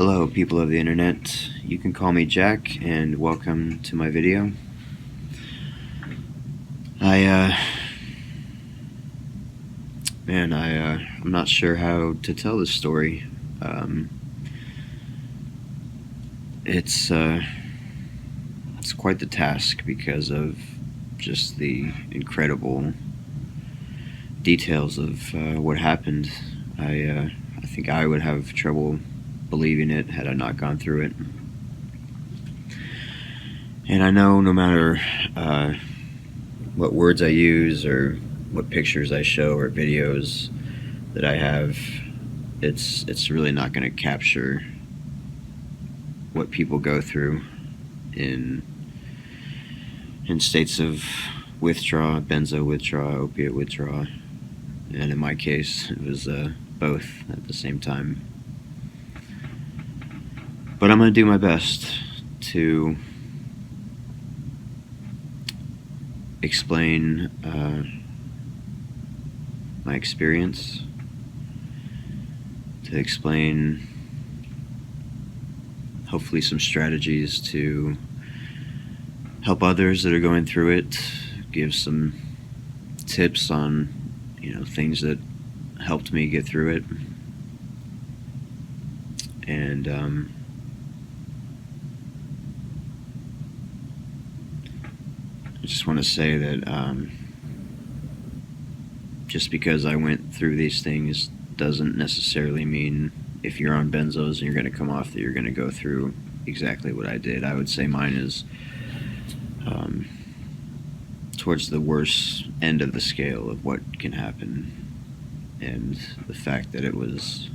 Hello people of the internet, you can call me Jack and welcome to my video. I'm not sure how to tell this story. It's quite the task because of just the incredible details of what happened. I think I would have trouble believing it had I not gone through it. And I know no matter what words I use or what pictures I show or videos that I have, it's really not going to capture what people go through in states of withdrawal, benzo withdrawal, opiate withdrawal, and in my case it was both at the same time. But I'm going to do my best to explain my experience, to explain hopefully some strategies to help others that are going through it, give some tips on things that helped me get through it. And I just want to say that just because I went through these things doesn't necessarily mean if you're on benzos and you're going to come off that you're going to go through exactly what I did. I would say mine is towards the worst end of the scale of what can happen, and the fact that it was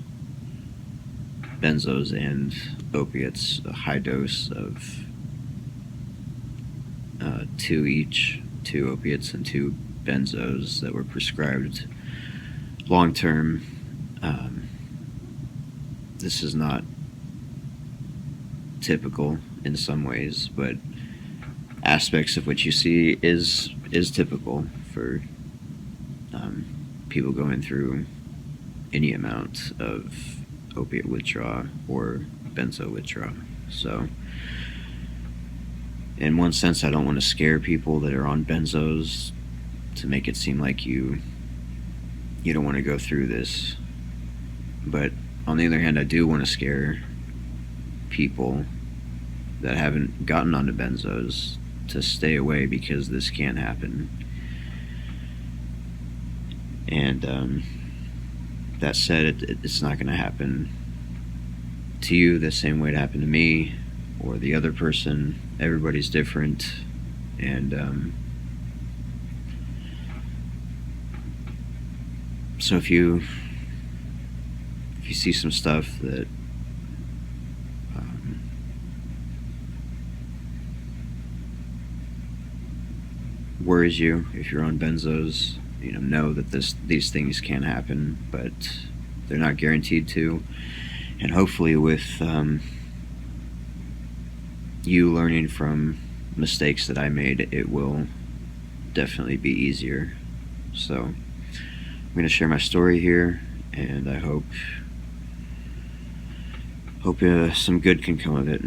benzos and opiates, a high dose of two opiates and two benzos that were prescribed long term. This is not typical in some ways, but aspects of what you see is typical for people going through any amount of opiate withdrawal or benzo withdrawal. So in one sense, I don't want to scare people that are on benzos to make it seem like you don't want to go through this. But on the other hand, I do want to scare people that haven't gotten onto benzos to stay away, because this can happen. And that said, it's not going to happen to you the same way it happened to me or the other person. Everybody's different, and so if you see some stuff that worries you, if you're on benzos, know that these things can happen, but they're not guaranteed to. And hopefully with you learning from mistakes that I made, it will definitely be easier. So I'm going to share my story here, and I hope some good can come of it.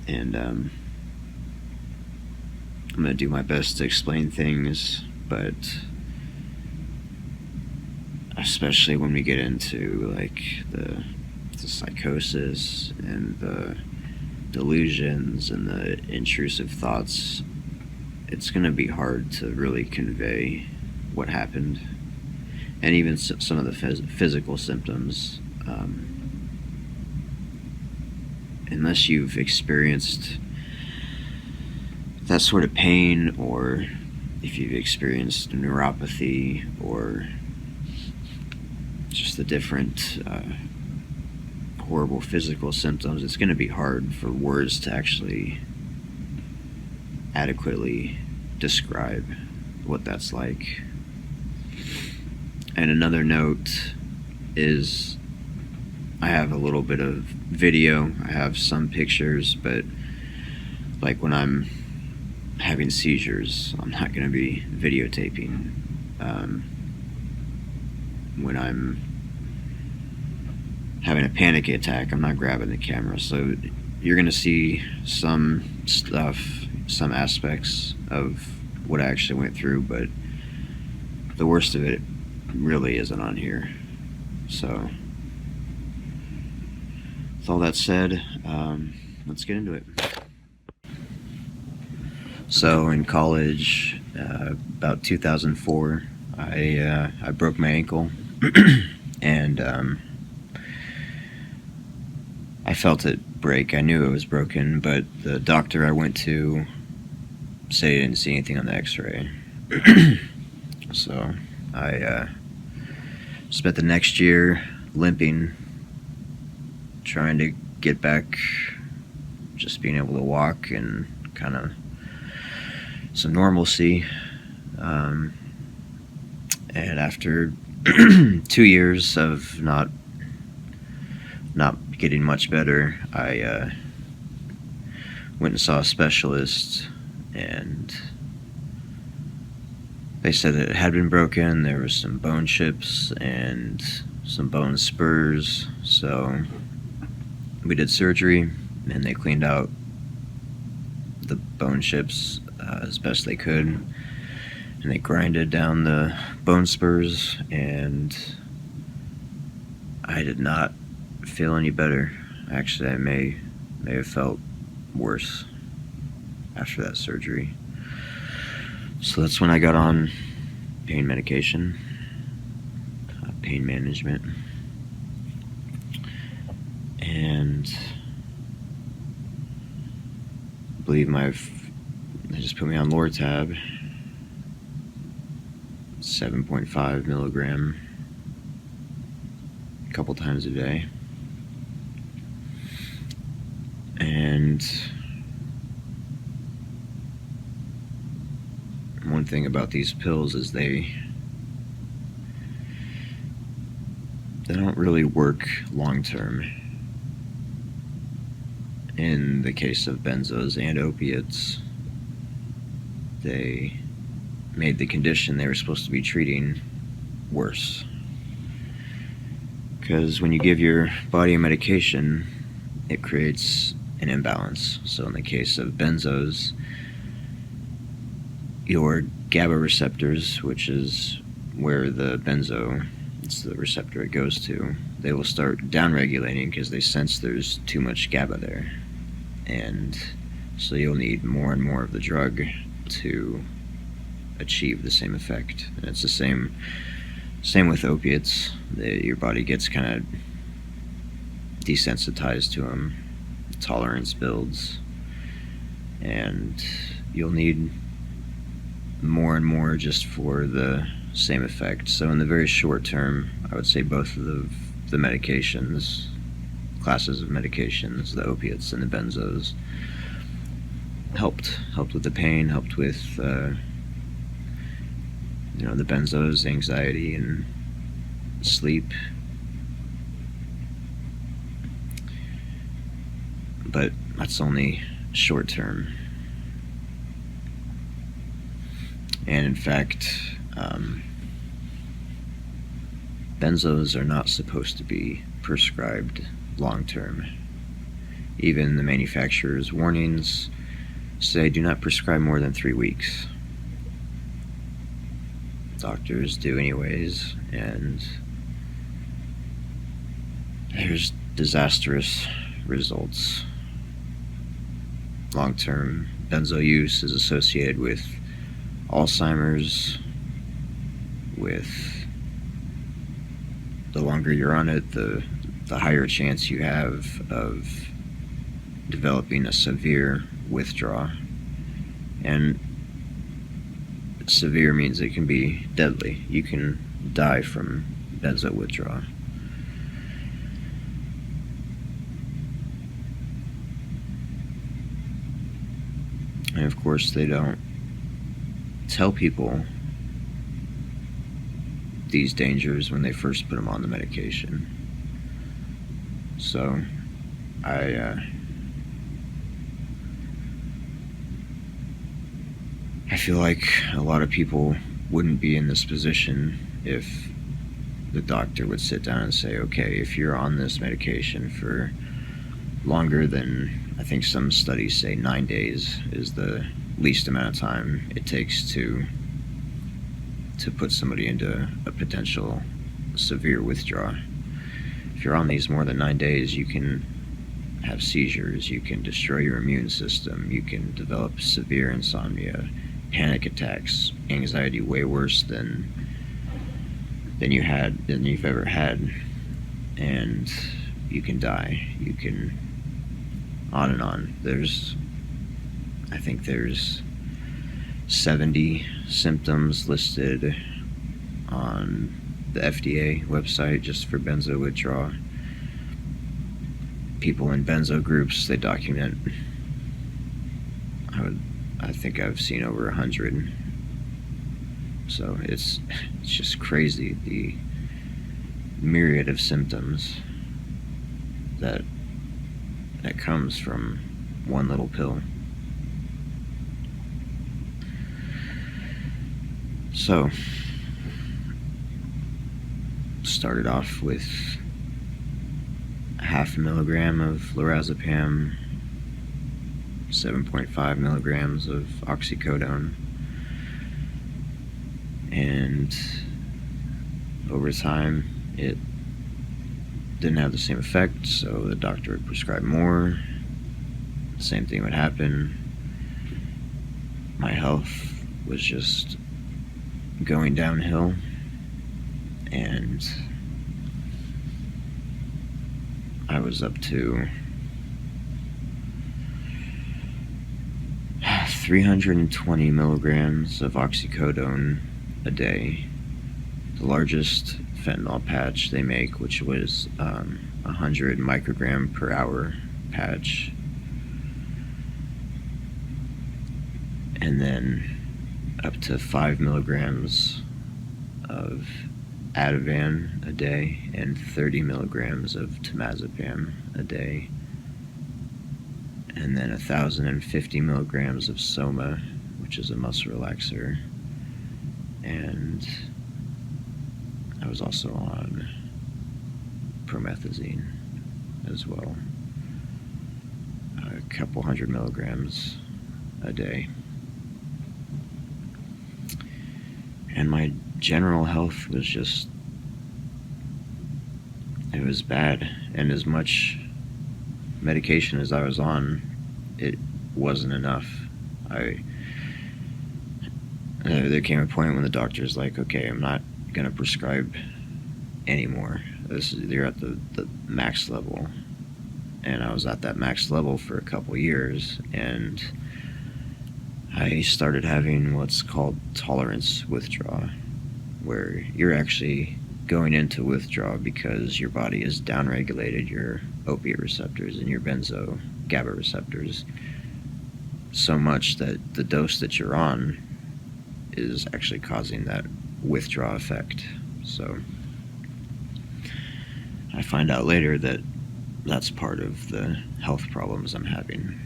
And I'm going to do my best to explain things, but especially when we get into like the psychosis and the delusions and the intrusive thoughts, it's going to be hard to really convey what happened, and even some of the physical symptoms, unless you've experienced that sort of pain, or if you've experienced neuropathy or just the different horrible physical symptoms. It's going to be hard for words to actually adequately describe what that's like. And another note is I have a little bit of video, I have some pictures, but like when I'm having seizures, I'm not going to be videotaping. When I'm having a panic attack, I'm not grabbing the camera. So you're going to see some stuff, some aspects of what I actually went through, but the worst of it really isn't on here. So with all that said, let's get into it. So in college, about 2004, I broke my ankle, and I felt it break. I knew it was broken, but the doctor I went to said he didn't see anything on the x-ray. So I spent the next year limping, trying to get back, just being able to walk and kind of some normalcy. And after 2 years of not getting much better, I went and saw a specialist, and they said that it had been broken. There was some bone chips and some bone spurs, so we did surgery, and they cleaned out the bone chips as best they could, and they grinded down the bone spurs, and I did not feel any better. Actually, I may have felt worse after that surgery. So that's when I got on pain medication, pain management, and I believe they just put me on Lortab, 7.5 milligram, a couple times a day. And one thing about these pills is they don't really work long term. In the case of benzos and opiates, they made the condition they were supposed to be treating worse. Because when you give your body a medication, it creates an imbalance. So in the case of benzos, your GABA receptors, which is where the benzo, it's the receptor it goes to, they will start downregulating because they sense there's too much GABA there. And so you'll need more and more of the drug to achieve the same effect. And it's the same with opiates. Your body gets kind of desensitized to them, tolerance builds, and you'll need more and more just for the same effect. So in the very short term, I would say both of the medications, classes of medications, the opiates and the benzos, helped with the pain, helped with the benzos, anxiety and sleep. But that's only short term. And in fact, benzos are not supposed to be prescribed long term. Even the manufacturer's warnings say do not prescribe more than 3 weeks. Doctors do anyways, and there's disastrous results. Long-term benzo use is associated with Alzheimer's. With the longer you're on it, the higher chance you have of developing a severe withdrawal. And severe means it can be deadly. You can die from benzo withdrawal. And of course, they don't tell people these dangers when they first put them on the medication. So I feel like a lot of people wouldn't be in this position if the doctor would sit down and say, okay, if you're on this medication for longer than, I think some studies say 9 days is the least amount of time it takes to put somebody into a potential severe withdrawal. If you're on these more than 9 days, you can have seizures, you can destroy your immune system, you can develop severe insomnia, panic attacks, anxiety way worse than you've ever had, and you can die. You can on and on. I think there's 70 symptoms listed on the FDA website just for benzo withdrawal. People in benzo groups, they document, I think I've seen over 100. So it's just crazy, the myriad of symptoms that comes from one little pill. So, started off with 0.5 milligram of lorazepam, 7.5 milligrams of oxycodone, and over time it didn't have the same effect, so the doctor would prescribe more. The same thing would happen. My health was just going downhill, and I was up to 320 milligrams of oxycodone a day. The largest fentanyl patch they make, which was 100 microgram per hour patch, and then up to 5 milligrams of ativan a day and 30 milligrams of temazepam a day, and then 1,050 milligrams of soma, which is a muscle relaxer, and I was also on promethazine as well, a couple 100 milligrams a day. And my general health was just, it was bad. And as much medication as I was on, it wasn't enough. There came a point when the doctor's like, okay, I'm not going to prescribe anymore. You're at the max level. And I was at that max level for a couple years, and I started having what's called tolerance withdrawal, where you're actually going into withdrawal because your body has downregulated your opiate receptors and your benzo GABA receptors so much that the dose that you're on is actually causing that withdrawal effect. So I find out later that that's part of the health problems I'm having.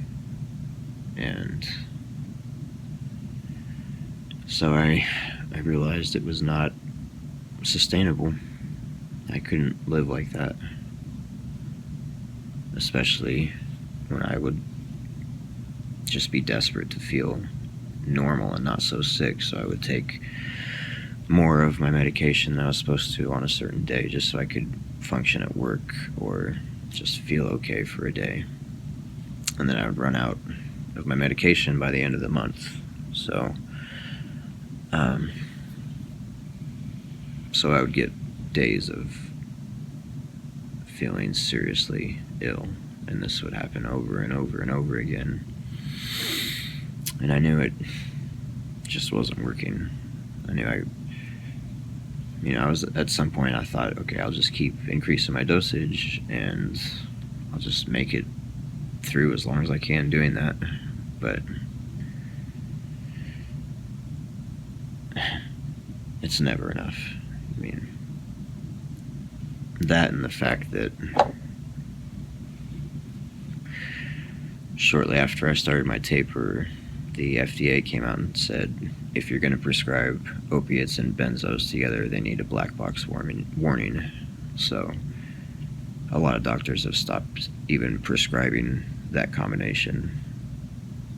And so I realized it was not sustainable. I couldn't live like that, especially when I would just be desperate to feel normal and not so sick. So I would take more of my medication than I was supposed to on a certain day just so I could function at work or just feel okay for a day. And then I would run out of my medication by the end of the month. So I would get days of feeling seriously ill, and this would happen over and over and over again. And I knew it just wasn't working. I was at some point I thought, okay, I'll just keep increasing my dosage and I'll just make it through as long as I can doing that. But it's never enough. I mean, that and the fact that shortly after I started my taper, the FDA came out and said if you're going to prescribe opiates and benzos together, they need a black box warning. So a lot of doctors have stopped even prescribing that combination,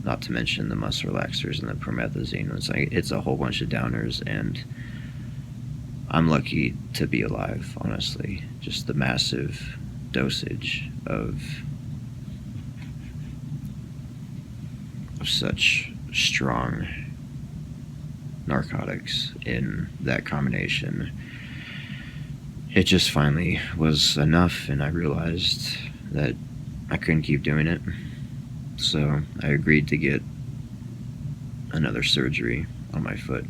not to mention the muscle relaxers and the promethazine. It's a whole bunch of downers, and I'm lucky to be alive, honestly. Just the massive dosage of such strong narcotics in that combination. It just finally was enough, and I realized that I couldn't keep doing it. So I agreed to get another surgery on my foot.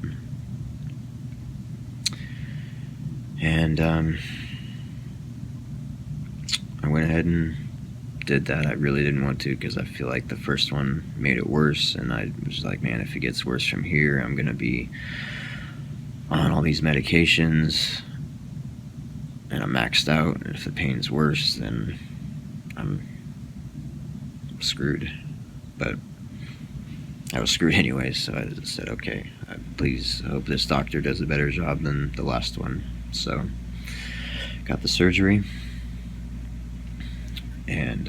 And I went ahead and did that. I really didn't want to, because I feel like the first one made it worse, and I was like, man, if it gets worse from here, I'm going to be on all these medications, and I'm maxed out, and if the pain's worse, then I'm screwed. But I was screwed anyway, so I just said, okay, please hope this doctor does a better job than the last one. So got the surgery, and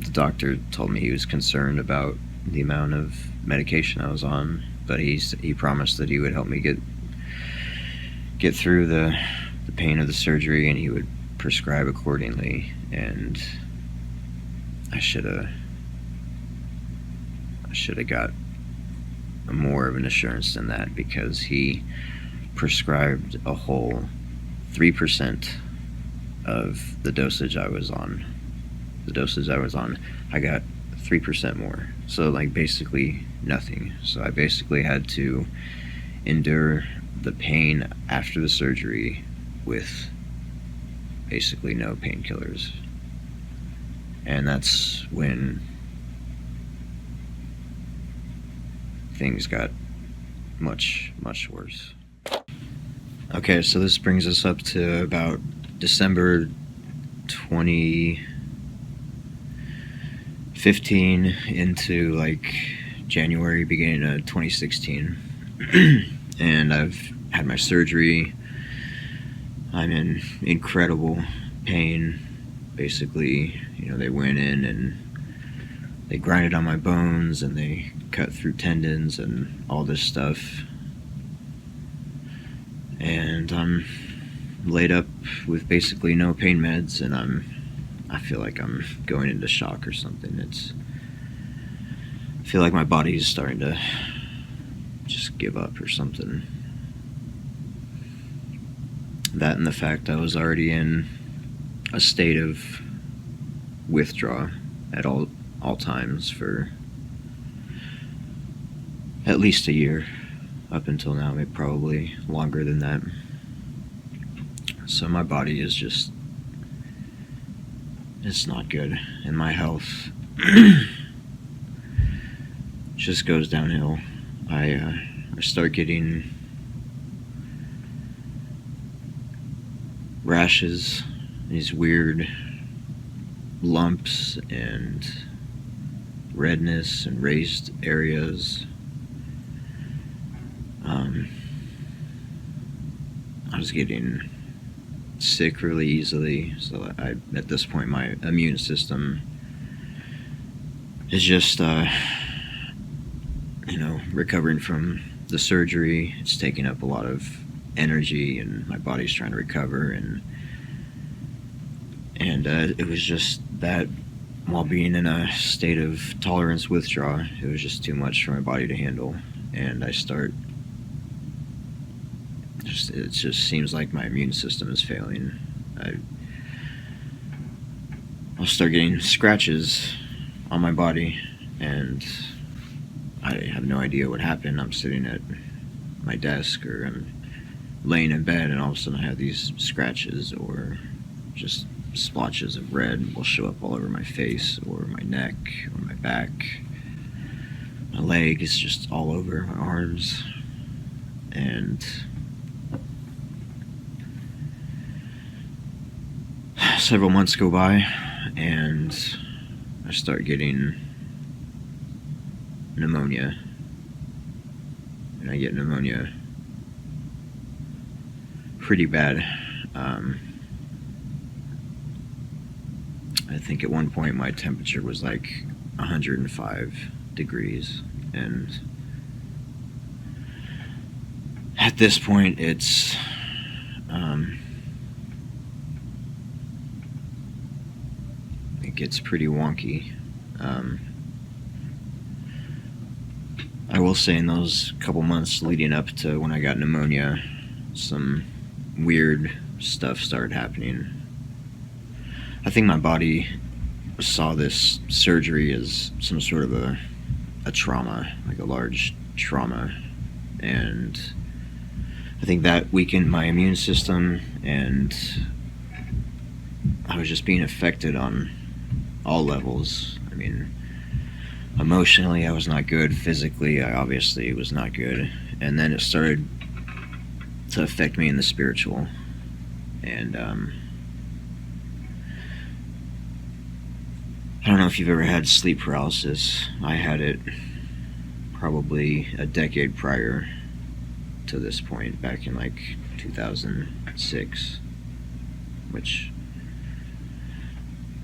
the doctor told me he was concerned about the amount of medication I was on, but he promised that he would help me get through the pain of the surgery, and he would prescribe accordingly. And I should have got more of an assurance than that, because he prescribed a whole 3% of the dosage I was on. The dosage I was on, I got 3% more. So like basically nothing. So I basically had to endure the pain after the surgery with basically no painkillers. And that's when things got much, much worse. Okay, so this brings us up to about December 2015 into like January, beginning of 2016. And I've had my surgery. I'm in incredible pain. Basically, they went in and they grinded on my bones, and they cut through tendons and all this stuff. And I'm laid up with basically no pain meds, and I feel like I'm going into shock or something. I feel like my body is starting to just give up or something. That and the fact I was already in a state of withdrawal at all times for at least a year, up until now, maybe probably longer than that. So my body is just, it's not good, and my health just goes downhill. I start getting rashes, these weird lumps and redness and raised areas. I was getting sick really easily, so at this point my immune system is just recovering from the surgery. It's taking up a lot of energy, and my body's trying to recover, and it was just that, while being in a state of tolerance withdrawal, it was just too much for my body to handle. And it just seems like my immune system is failing. I'll start getting scratches on my body, and I have no idea what happened. I'm sitting at my desk, or I'm laying in bed, and all of a sudden I have these scratches, or just splotches of red will show up all over my face, or my neck, or my back. My leg is just all over my arms. And several months go by, and I start getting pneumonia, and I get pneumonia pretty bad. I think at one point my temperature was like 105 degrees, and at this point it's it gets pretty wonky. I will say in those couple months leading up to when I got pneumonia, some weird stuff started happening. I think my body saw this surgery as some sort of a trauma, like a large trauma, and I think that weakened my immune system, and I was just being affected on all levels. I mean, emotionally I was not good, physically I obviously was not good, and then it started to affect me in the spiritual. And I don't know if you've ever had sleep paralysis. I had it probably a decade prior to this point, back in like 2006, which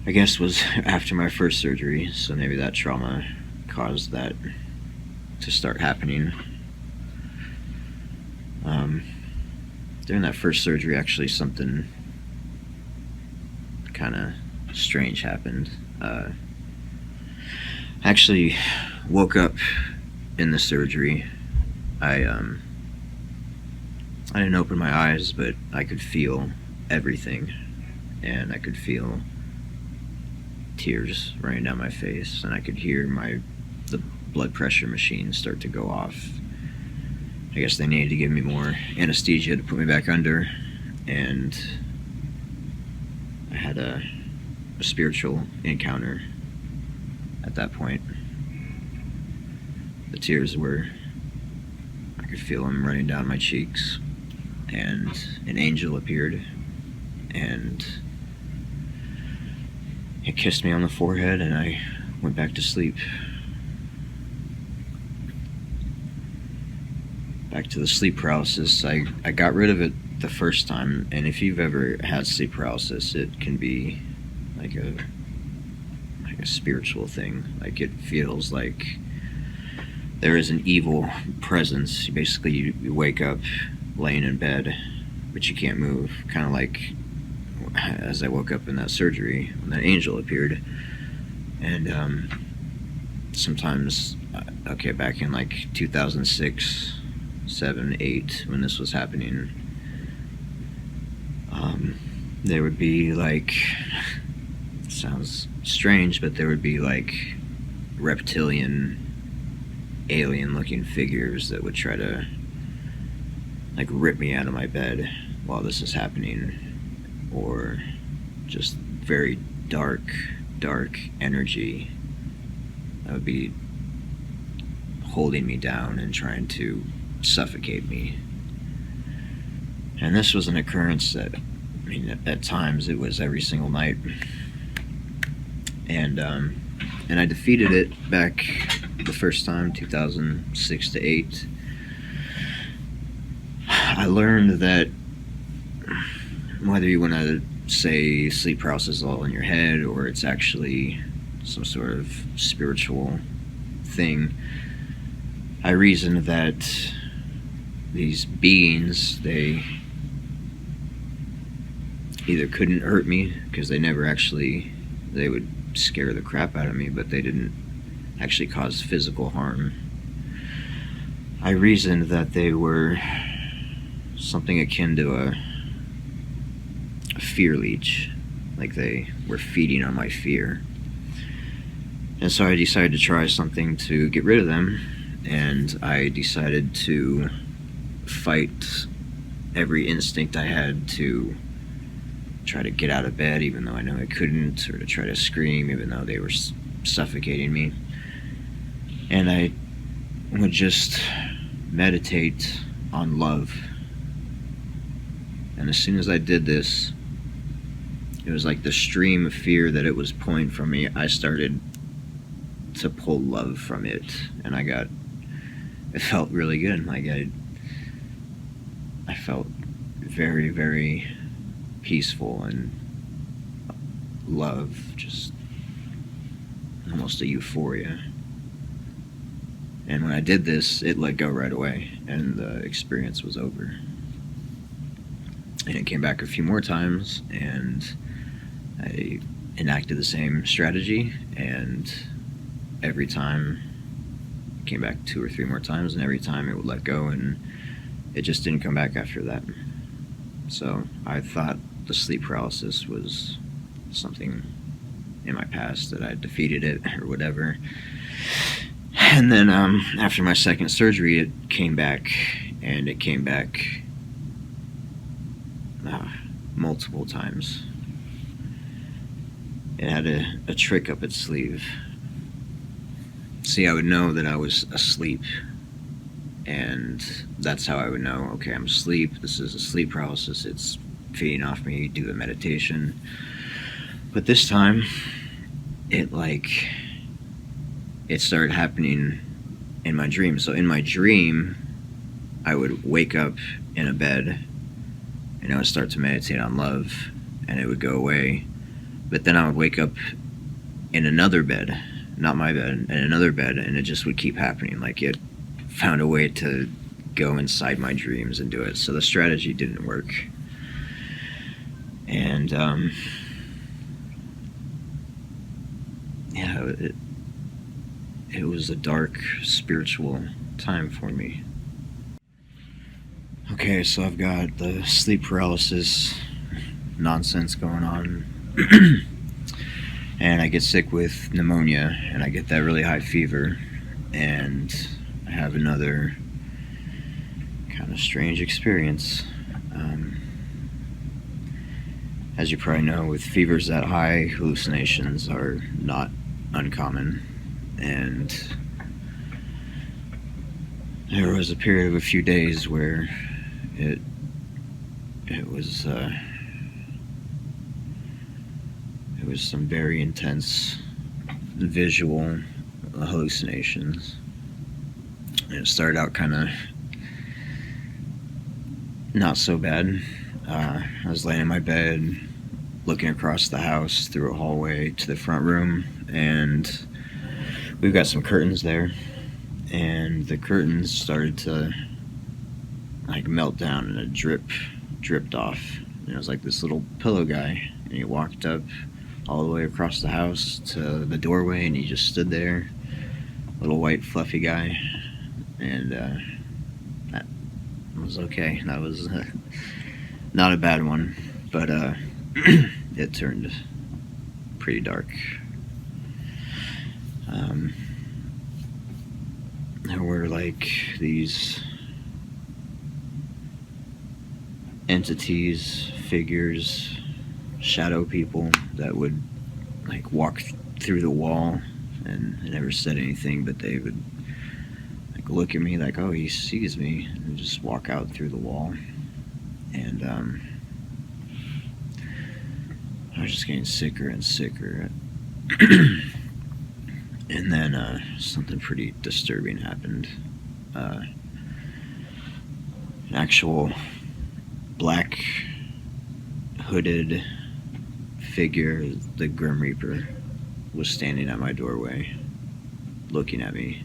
I guess was after my first surgery, so maybe that trauma caused that to start happening. During that first surgery, actually, something kind of strange happened. I actually woke up in the surgery. I didn't open my eyes, but I could feel everything, and I could feel tears running down my face, and I could hear the blood pressure machine start to go off. I guess they needed to give me more anesthesia to put me back under, and I had a spiritual encounter at that point. The tears I could feel them running down my cheeks, and an angel appeared, and it kissed me on the forehead, and I went back to sleep. Back to the sleep paralysis. I got rid of it the first time, and if you've ever had sleep paralysis, it can be like a spiritual thing. Like, it feels like there is an evil presence. Basically, you wake up laying in bed, but you can't move. Kind of like as I woke up in that surgery when that angel appeared. And sometimes, okay, back in like 2006, 7, 8, when this was happening, there would be like, it sounds strange, but there would be like reptilian, alien looking figures that would try to like rip me out of my bed while this is happening, or just very dark energy that would be holding me down and trying to suffocate me. And this was an occurrence that, I mean, at times it was every single night, and I defeated it back the first time, 2006 to 8. I learned that whether you want to say sleep paralysis is all in your head, or it's actually some sort of spiritual thing, I reasoned that these beings, they either couldn't hurt me, because they would scare the crap out of me, but they didn't actually cause physical harm. I reasoned that they were something akin to a fear leech, like they were feeding on my fear. And so I decided to try something to get rid of them, and I decided to fight every instinct I had to try to get out of bed, even though I know I couldn't, or to try to scream, even though they were suffocating me. And I would just meditate on love. And as soon as I did this, it was like the stream of fear that it was pulling from me, I started to pull love from it, and it felt really good. Like I felt very, very peaceful and love, just almost a euphoria. And when I did this, it let go right away, and the experience was over. And it came back a few more times, and I enacted the same strategy, and every time it came back 2 or 3 more times, and every time it would let go, and it just didn't come back after that. So I thought the sleep paralysis was something in my past, that I defeated it or whatever. And then after my second surgery, it came back, and it came back multiple times. It had a trick up its sleeve. See, I would know that I was asleep, and that's how I would know, okay, I'm asleep, this is a sleep paralysis, it's feeding off me, do a meditation. But this time, it started happening in my dream. So in my dream, I would wake up in a bed, and I would start to meditate on love, and it would go away. But then I would wake up in another bed, not my bed, in another bed, and it just would keep happening. Like, it found a way to go inside my dreams and do it. So the strategy didn't work. And yeah, it was a dark spiritual time for me. Okay, so I've got the sleep paralysis nonsense going on. And I get sick with pneumonia, and I get that really high fever, and I have another kind of strange experience. As you probably know, with fevers that high, hallucinations are not uncommon. And there was a period of a few days where it was some very intense visual hallucinations. And it started out kind of not so bad. I was laying in my bed, looking across the house through a hallway to the front room, and we've got some curtains there, and the curtains started to like melt down, and it dripped off. And it was like this little pillow guy, and he walked up all the way across the house to the doorway, and he just stood there, little white fluffy guy. And that was okay. That was not a bad one, but it turned pretty dark. There were like these entities, figures, shadow people that would like walk through the wall, and they never said anything, but they would like look at me like, oh, he sees me, and just walk out through the wall. And I was just getting sicker and sicker. And then something pretty disturbing happened. An actual black hooded figure, the Grim Reaper, was standing at my doorway, looking at me,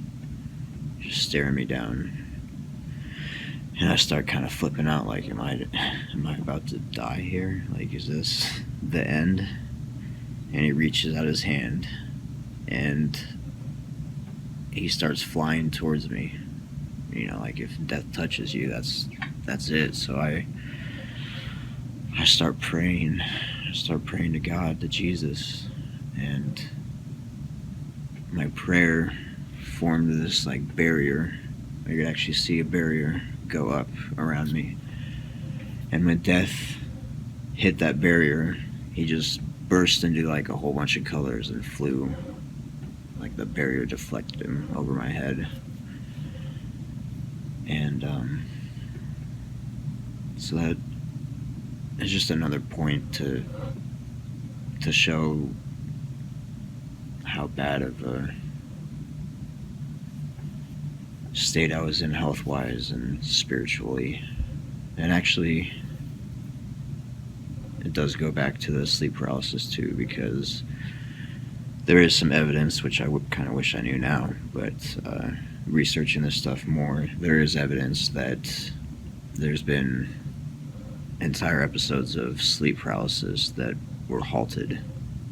just staring me down. And I start kind of flipping out, like, am I about to die here? Like, is this the end? And he reaches out his hand, and he starts flying towards me. You know, like, if death touches you, that's it. So I start praying. I start praying to God, to Jesus, and my prayer formed this like barrier. I could actually see a barrier go up around me. And when death hit that barrier, he just burst into like a whole bunch of colors and flew. Like the barrier deflected him over my head. And so that is just another point to to show how bad of a state I was in health-wise and spiritually. And actually, it does go back to the sleep paralysis too, because there is some evidence, which I kind of wish I knew now, but researching this stuff more, there is evidence that there's been entire episodes of sleep paralysis that were halted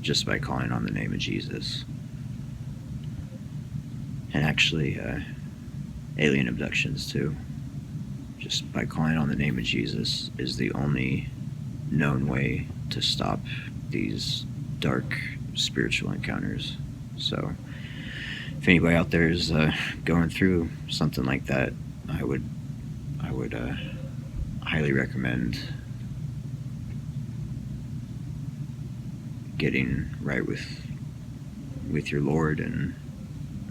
just by calling on the name of Jesus. And actually, alien abductions too. Just by calling on the name of Jesus is the only known way to stop these dark spiritual encounters. So if anybody out there is going through something like that, I would highly recommend getting right with your Lord, and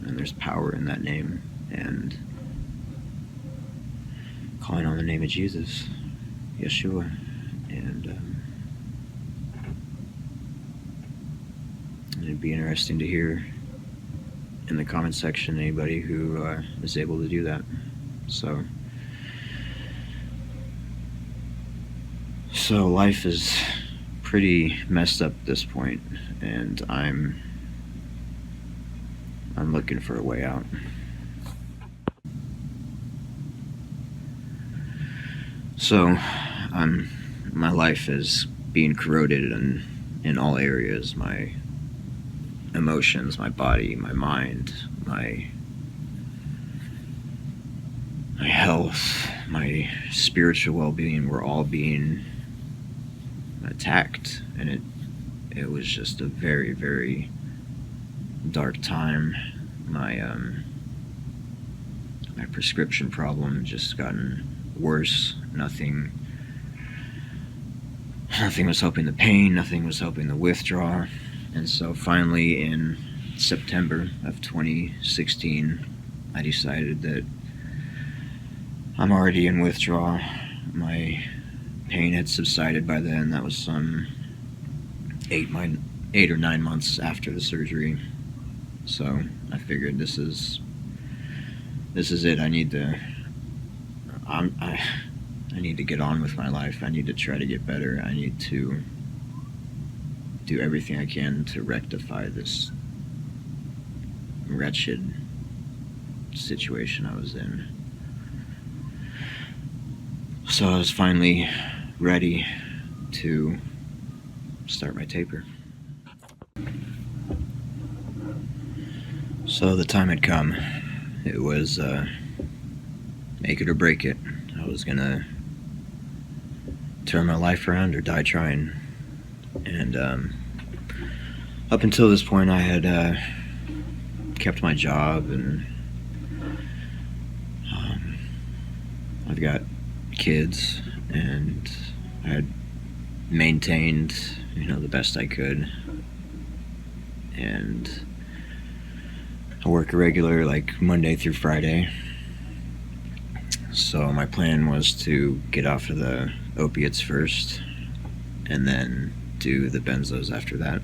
there's power in that name, and calling on the name of Jesus, Yeshua. And it'd be interesting to hear in the comment section anybody who is able to do that. So life is pretty messed up at this point, and I'm looking for a way out. So my life is being corroded in all areas: my emotions, my body, my mind, my health, my spiritual well-being were all being attacked, and it was just a very, very dark time. My prescription problem just gotten worse. Nothing was helping the pain, nothing was helping the withdrawal. And so finally in September of 2016, I decided that I'm already in withdrawal. My pain had subsided by then. That was some 8 or 9 months after the surgery. So I figured this is it. I need to get on with my life. I need to try to get better. I need to do everything I can to rectify this wretched situation I was in. So I was finally ready to start my taper. So the time had come. It was make it or break it. I was gonna turn my life around or die trying. And up until this point, I had kept my job, and I've got kids, and I had maintained, the best I could. And I work a regular, like, Monday through Friday. So my plan was to get off of the opiates first, and then do the benzos after that.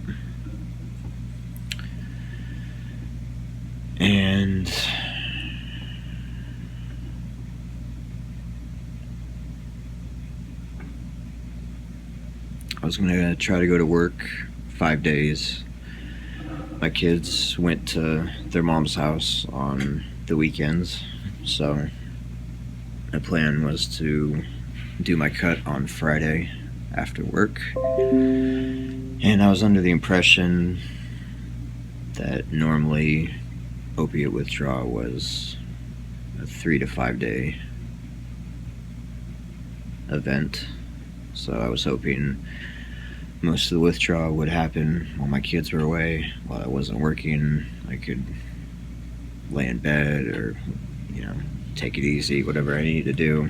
And I was gonna try to go to work 5 days. My kids went to their mom's house on the weekends, so my plan was to do my cut on Friday after work. And I was under the impression that normally opiate withdrawal was a 3 to 5 day event. So I was hoping most of the withdrawal would happen while my kids were away. While I wasn't working, I could lay in bed or, take it easy, whatever I needed to do.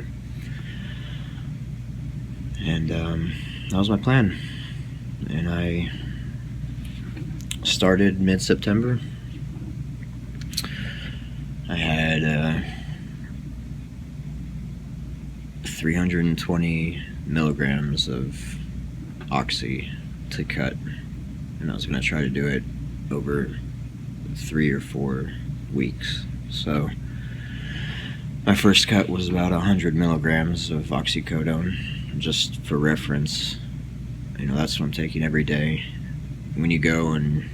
And that was my plan. And I started mid-September. I had 320 milligrams of oxy to cut and I was going to try to do it over 3 or 4 weeks. So my first cut was about 100 milligrams of oxycodone. Just for reference, that's what I'm taking every day. When you go and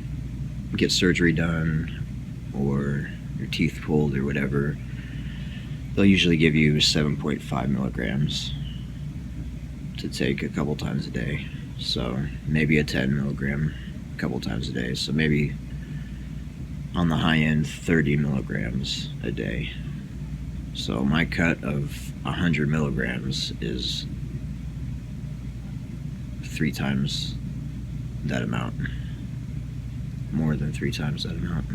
get surgery done or your teeth pulled or whatever, they'll usually give you 7.5 milligrams to take a couple times a day. So maybe a 10 milligram a couple times a day. So maybe on the high end, 30 milligrams a day. So my cut of 100 milligrams is 3 times that amount. More than 3 times that amount.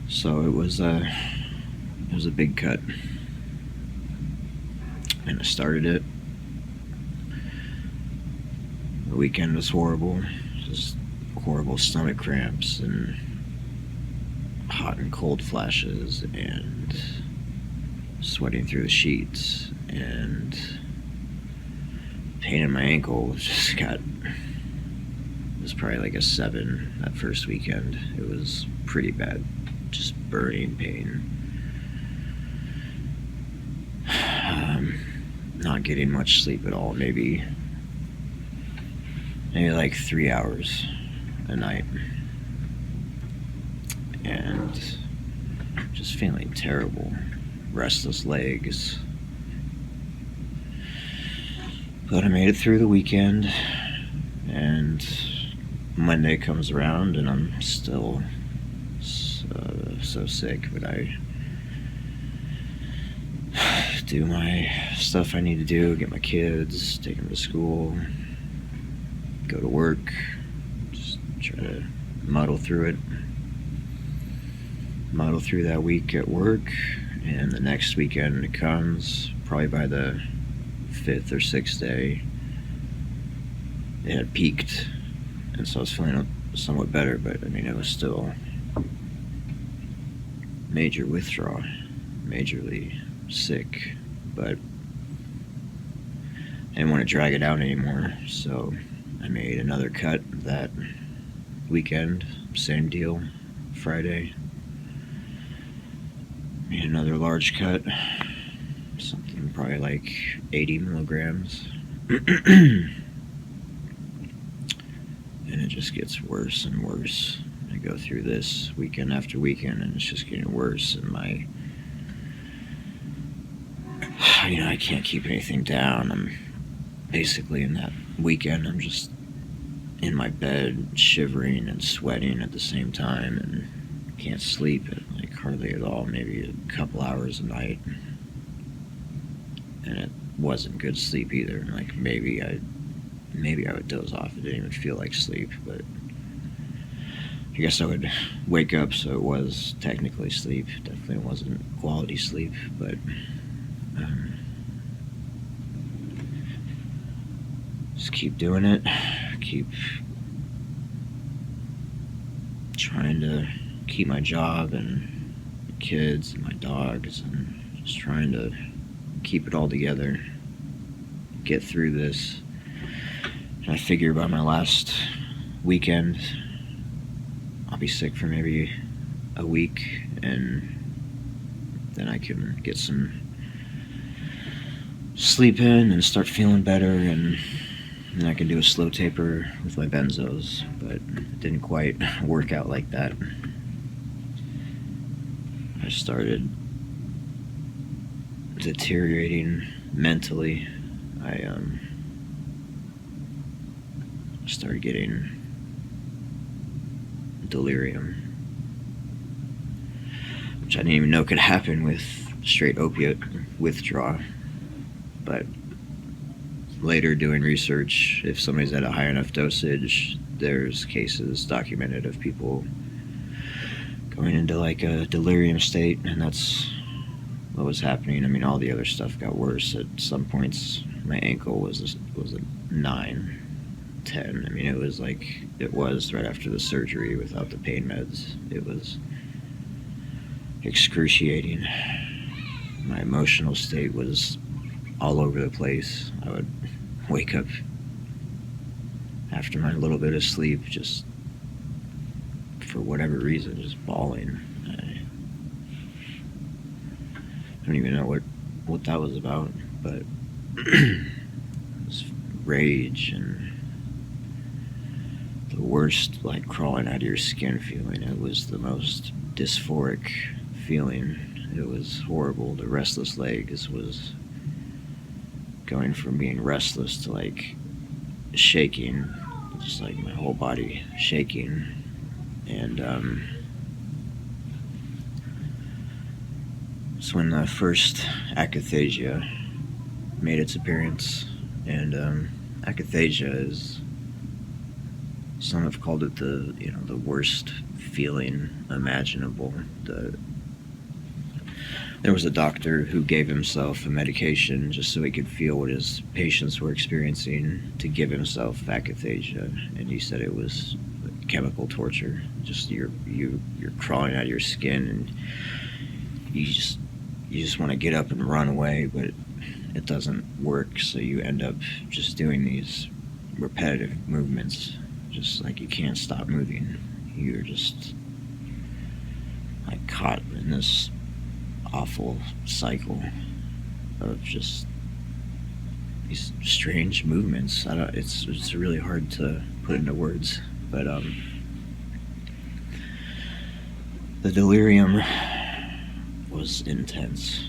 So it was a big cut. And I started it. The weekend was horrible. Just horrible stomach cramps and hot and cold flashes and sweating through the sheets and pain in my ankle. It was probably like a 7 that first weekend. It was pretty bad. Just burning pain. Not getting much sleep at all. Maybe like 3 hours a night. And just feeling terrible. Restless legs. But I made it through the weekend, and Monday comes around and I'm still so sick, but I do my stuff I need to do, get my kids, take them to school, go to work, just try to muddle through that week at work, and the next weekend it comes, probably by the 5th or 6th day, it had peaked, and so I was feeling somewhat better, but it was still major withdrawal, majorly sick, but I didn't want to drag it out anymore, so I made another cut that weekend, same deal, Friday. Made another large cut, something probably like 80 milligrams. And it just gets worse and worse. I go through this weekend after weekend, and it's just getting worse. And I can't keep anything down. I'm basically in that weekend, I'm just in my bed, shivering and sweating at the same time, and can't sleep hardly at all, maybe a couple hours a night. And it wasn't good sleep either. Maybe I would doze off. It didn't even feel like sleep, but I guess I would wake up, so it was technically sleep. Definitely wasn't quality sleep, but just keep doing it. Keep trying to keep my job and kids and my dogs, and just trying to keep it all together, get through this. And I figure by my last weekend I'll be sick for maybe a week, and then I can get some sleep in and start feeling better, and then I can do a slow taper with my benzos. But it didn't quite work out like that. I started deteriorating mentally. I started getting delirium, which I didn't even know could happen with straight opiate withdrawal. But later, doing research, if somebody's at a high enough dosage, there's cases documented of people going into a delirium state, and that's what was happening. All the other stuff got worse. At some points, my ankle was a 9, 10. It was right after the surgery without the pain meds. It was excruciating. My emotional state was all over the place. I would wake up after my little bit of sleep, just for whatever reason, just bawling. I don't even know what that was about, but this rage and the worst, like, crawling out of your skin feeling. It was the most dysphoric feeling. It was horrible. The restless legs was going from being restless to, like, shaking, just like my whole body shaking. And it's when the first akathisia made its appearance. And akathisia is, some have called it the worst feeling imaginable. There was a doctor who gave himself a medication just so he could feel what his patients were experiencing, to give himself akathisia, and he said it was chemical torture. Just you're crawling out of your skin, and you just want to get up and run away, but it doesn't work, so you end up just doing these repetitive movements, just like you can't stop moving. You're just like caught in this awful cycle of just these strange movements. It's really hard to put into words, but the delirium was intense.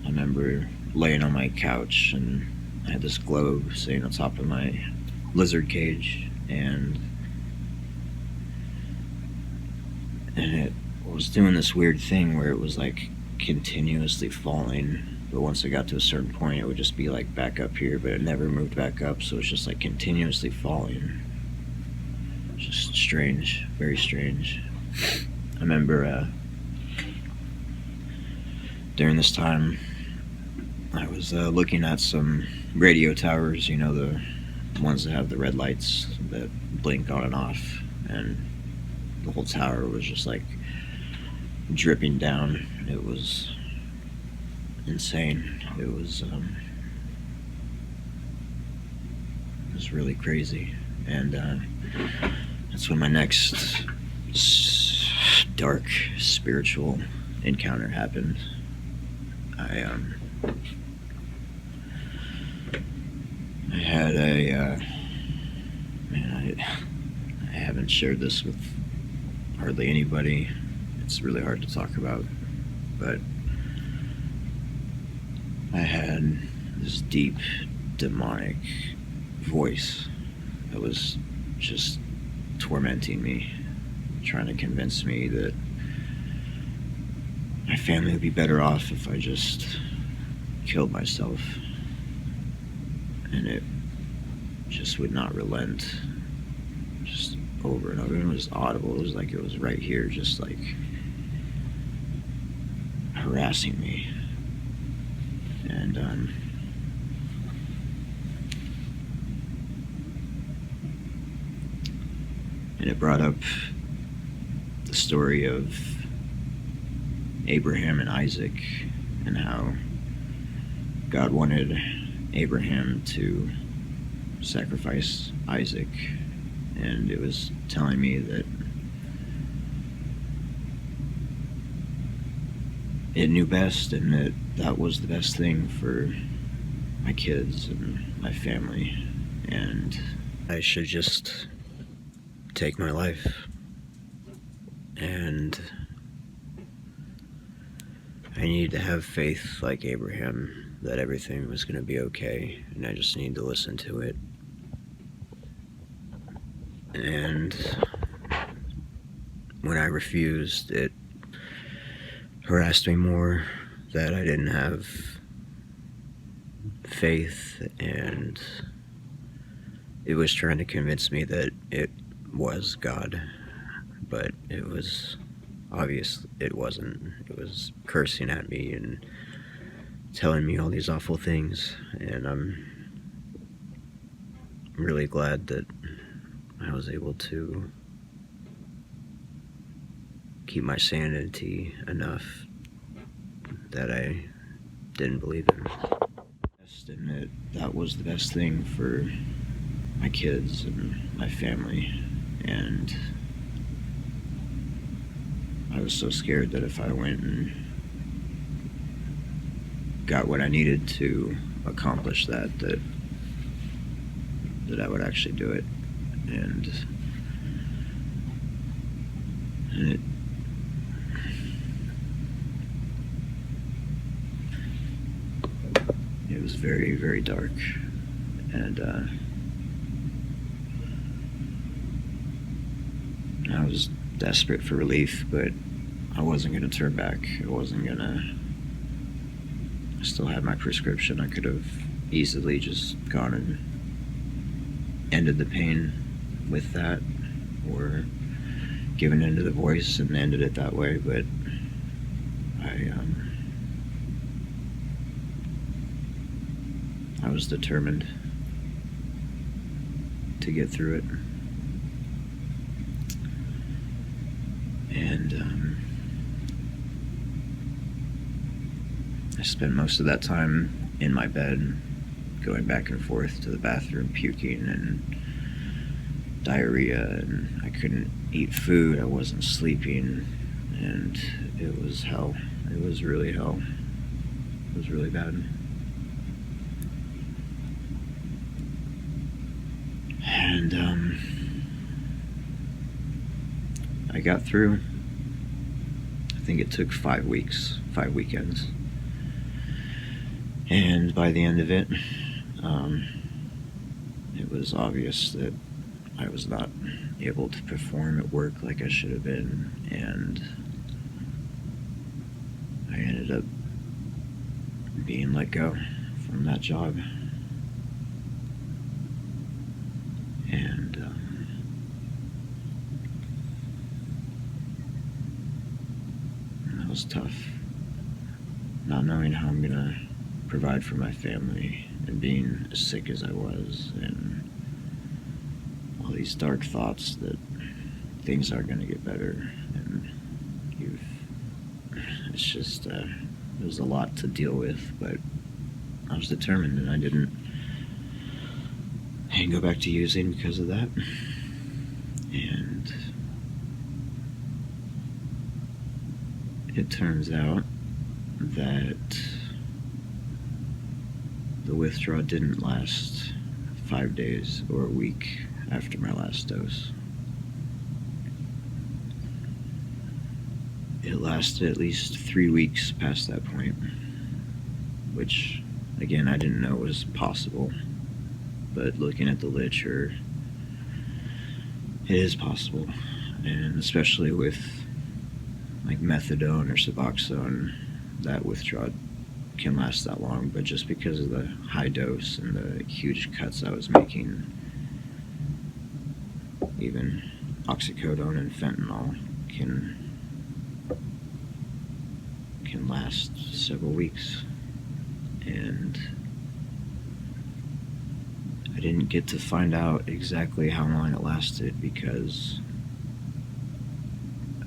I remember laying on my couch, and I had this globe sitting on top of my lizard cage, and it was doing this weird thing where it was like continuously falling, but once it got to a certain point, it would just be like back up here, but it never moved back up, so it's just like continuously falling. Just strange, very strange. I remember during this time, I was looking at some radio towers, the ones that have the red lights that blink on and off, and the whole tower was just like dripping down. It was insane. It was really crazy, and that's when my next dark spiritual encounter happened. I had a man, I haven't shared this with hardly anybody. It's really hard to talk about, but I had this deep demonic voice that was just tormenting me, trying to convince me that my family would be better off if I just killed myself. And it just would not relent, just over and over. And it was audible. It was like it was right here, just like harassing me. And it brought up the story of Abraham and Isaac, and how God wanted Abraham to sacrifice Isaac, and it was telling me that it knew best, and that was the best thing for my kids and my family, and I should just take my life. And I needed to have faith like Abraham that everything was going to be okay, and I just need to listen to it. And when I refused, it harassed me more that I didn't have faith, and it was trying to convince me that it was God, but it was obvious it wasn't. It was cursing at me and telling me all these awful things, and I'm really glad that I was able to keep my sanity enough that I didn't believe him. And that was the best thing for my kids and my family, and I was so scared that if I went and got what I needed to accomplish that I would actually do it. And it was very, very dark, and I was desperate for relief, but I wasn't going to turn back. I still had my prescription. I could have easily just gone and ended the pain with that, or given into the voice and ended it that way, but I was determined to get through it. And I spent most of that time in my bed, going back and forth to the bathroom, puking and diarrhea, and I couldn't eat food, I wasn't sleeping, and it was hell. It was really hell. It was really bad. And I got through. I think it took 5 weeks, 5 weekends. And by the end of it, it was obvious that I was not able to perform at work like I should have been, and I ended up being let go from that job. And that was tough, not knowing how I'm gonna provide for my family, and being as sick as I was, and all these dark thoughts that things aren't gonna get better, and it's just it was a lot to deal with, but I was determined, and I didn't go back to using because of that. And it turns out that the withdrawal didn't last 5 days or a week after my last dose. It lasted at least 3 weeks past that point, which, again, I didn't know was possible. But looking at the literature, it is possible, and especially with like methadone or Suboxone, that withdrawal can last that long. But just because of the high dose and the huge cuts I was making, even oxycodone and fentanyl can last several weeks. And I didn't get to find out exactly how long it lasted, because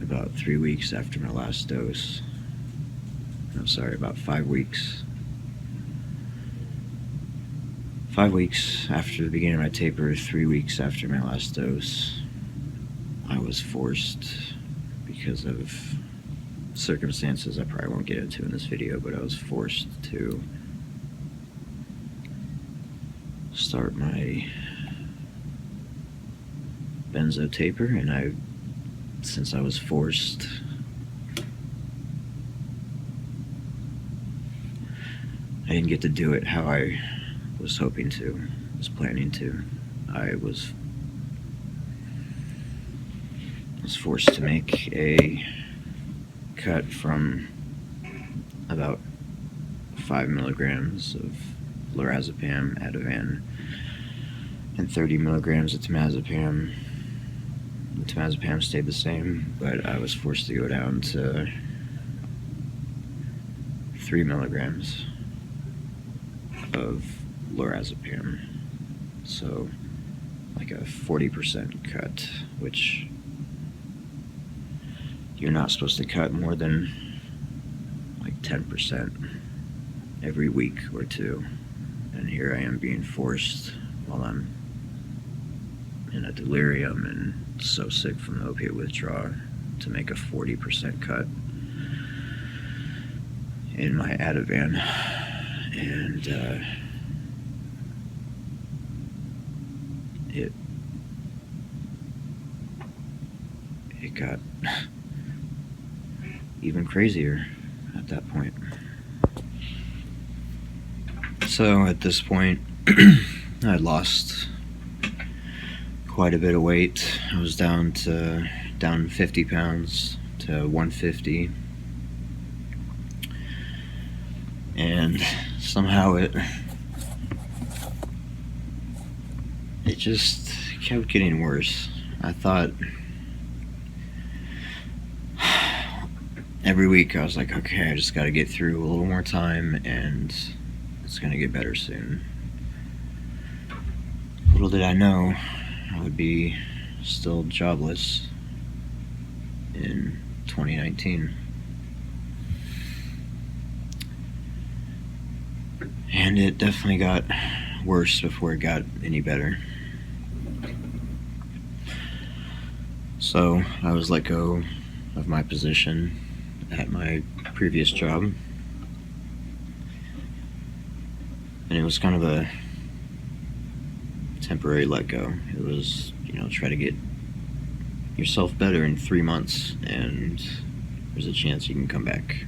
about 3 weeks after my last dose, about 5 weeks. 5 weeks after the beginning of my taper, 3 weeks after my last dose, I was forced, because of circumstances I probably won't get into in this video, but I was forced to start my benzo taper. And since I was forced, I didn't get to do it how I was hoping to, was planning to. I was forced to make a cut from about 5 milligrams of lorazepam, ativan, and 30 milligrams of temazepam. The temazepam stayed the same, but I was forced to go down to 3 milligrams of lorazepam. So like a 40% cut, which you're not supposed to cut more than like 10% every week or two. And here I am being forced while I'm in a delirium and so sick from the opiate withdrawal to make a 40% cut in my ativan. And it got even crazier at that point. So at this point, I lost quite a bit of weight. I was down 50 pounds to 150, and somehow it just kept getting worse. I thought every week I was like, okay, I just got to get through a little more time and it's going to get better soon. Little did I know I would be still jobless in 2019. And it definitely got worse before it got any better. So I was let go of my position at my previous job, and it was kind of a temporary let go. It was, try to get yourself better in 3 months, and there's a chance you can come back.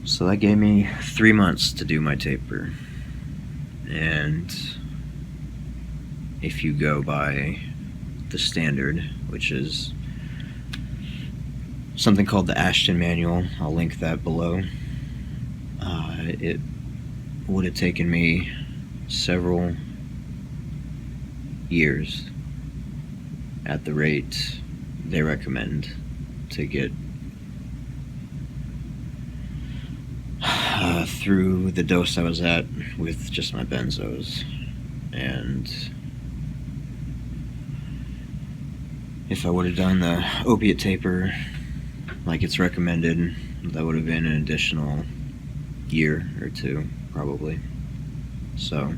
So that gave me 3 months to do my taper, and if you go by the standard, which is something called the Ashton Manual, I'll link that below. It would have taken me several years at the rate they recommend to get through the dose I was at with just my benzos. And if I would have done the opiate taper like it's recommended, that would have been an additional year or two, probably. So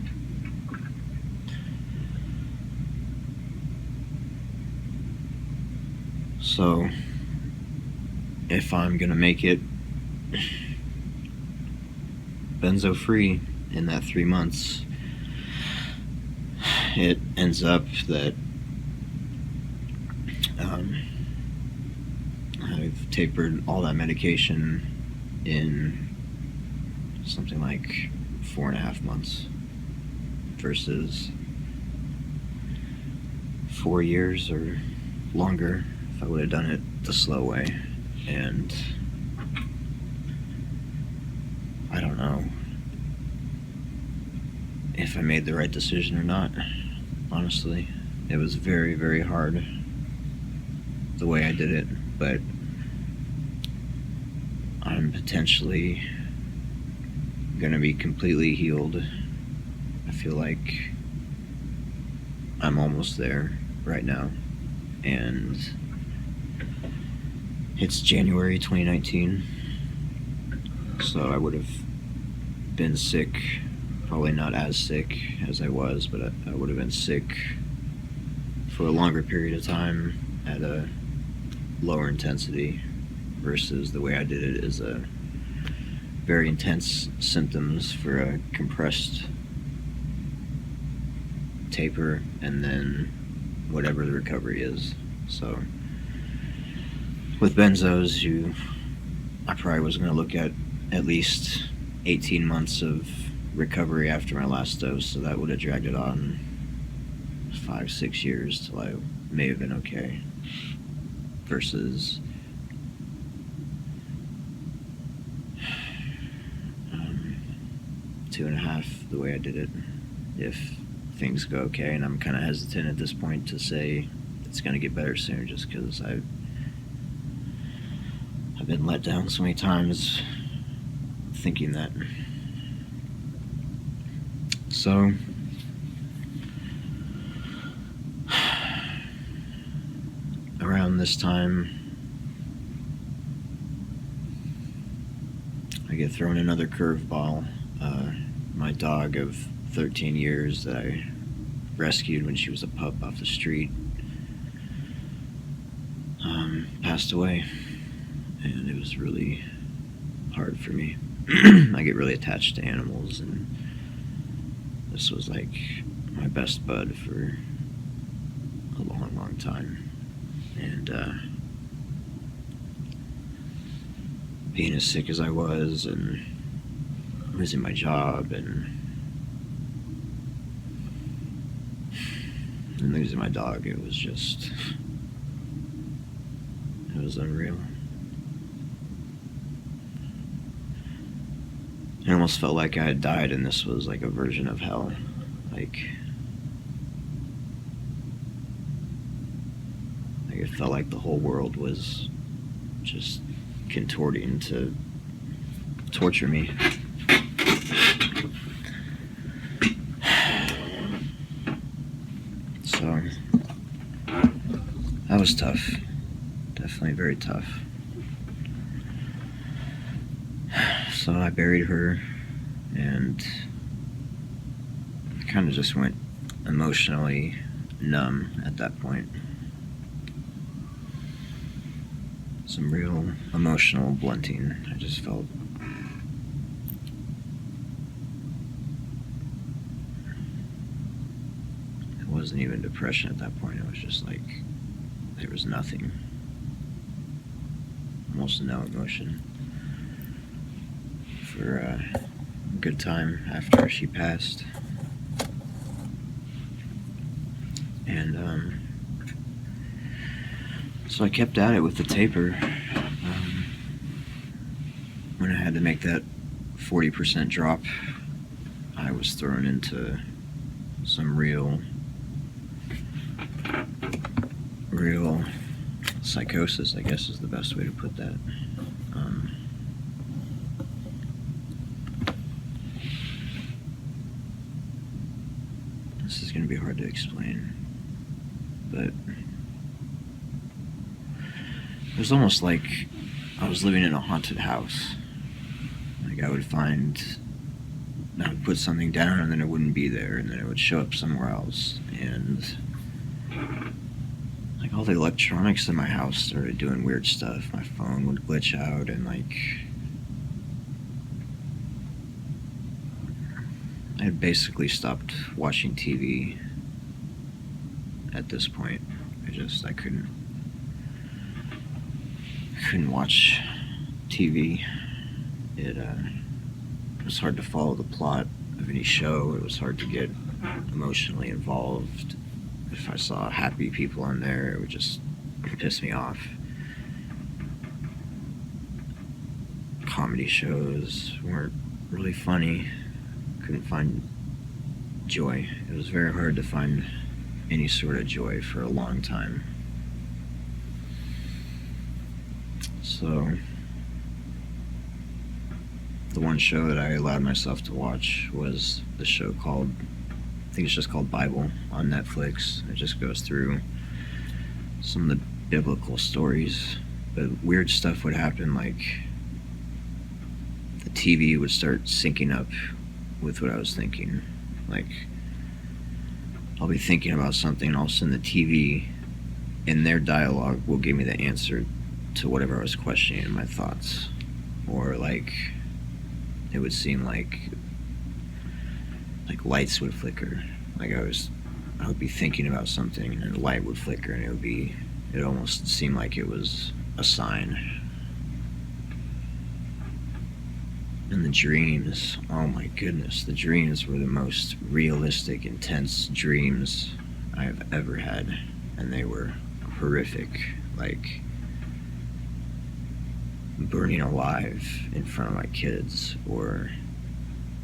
if I'm gonna make it benzo free in that 3 months, it ends up that I've tapered all that medication in something like 4.5 months versus 4 years or longer if I would have done it the slow way. And I don't know if I made the right decision or not, honestly. It was very, very hard the way I did it, but I'm potentially gonna be completely healed. I feel like I'm almost there right now, and it's January 2019, so I would have been sick, probably not as sick as I was, but I would have been sick for a longer period of time at a lower intensity versus the way I did it is a very intense symptoms for a compressed taper and then whatever the recovery is. So with benzos, I probably was going to look at least 18 months of recovery after my last dose, so that would have dragged it on 5-6 years till I may have been okay, versus 2.5 the way I did it, if things go okay. And I'm kind of hesitant at this point to say it's going to get better soon, just because I've been let down so many times thinking that. So around this time, I get thrown another curveball. My dog of 13 years that I rescued when she was a pup off the street, passed away, and it was really hard for me. I get really attached to animals, and this was like my best bud for a long, long time. And being as sick as I was, and losing my job, and losing my dog, it was unreal. It almost felt like I had died, and this was like a version of hell. Like it felt like the whole world was just contorting to torture me. So that was tough. Definitely very tough. So I buried her, and I kind of just went emotionally numb at that point. Some real emotional blunting. I just felt it wasn't even depression at that point. It was just like there was nothing. Almost no emotion for a good time after she passed. And so I kept at it with the taper. When I had to make that 40% drop, I was thrown into some real psychosis, I guess is the best way to put that. This is going to be hard to explain, but it was almost like I was living in a haunted house. Like I would put something down, and then it wouldn't be there, and then it would show up somewhere else, and like all the electronics in my house started doing weird stuff. My phone would glitch out, and like I had basically stopped watching TV at this point. I couldn't watch TV. It was hard to follow the plot of any show. It was hard to get emotionally involved. If I saw happy people on there, it would just piss me off. Comedy shows weren't really funny. Couldn't find joy. It was very hard to find any sort of joy for a long time. So the one show that I allowed myself to watch was the show called, I think it's just called Bible, on Netflix. It just goes through some of the biblical stories, but weird stuff would happen, like the TV would start syncing up with what I was thinking. Like I'll be thinking about something, and all of a sudden the TV in their dialogue will give me the answer to whatever I was questioning in my thoughts. Or like it would seem like lights would flicker. Like I would be thinking about something, and a light would flicker, and it almost seemed like it was a sign. And the dreams, oh my goodness, the dreams were the most realistic, intense dreams I have ever had, and they were horrific. Like burning alive in front of my kids, or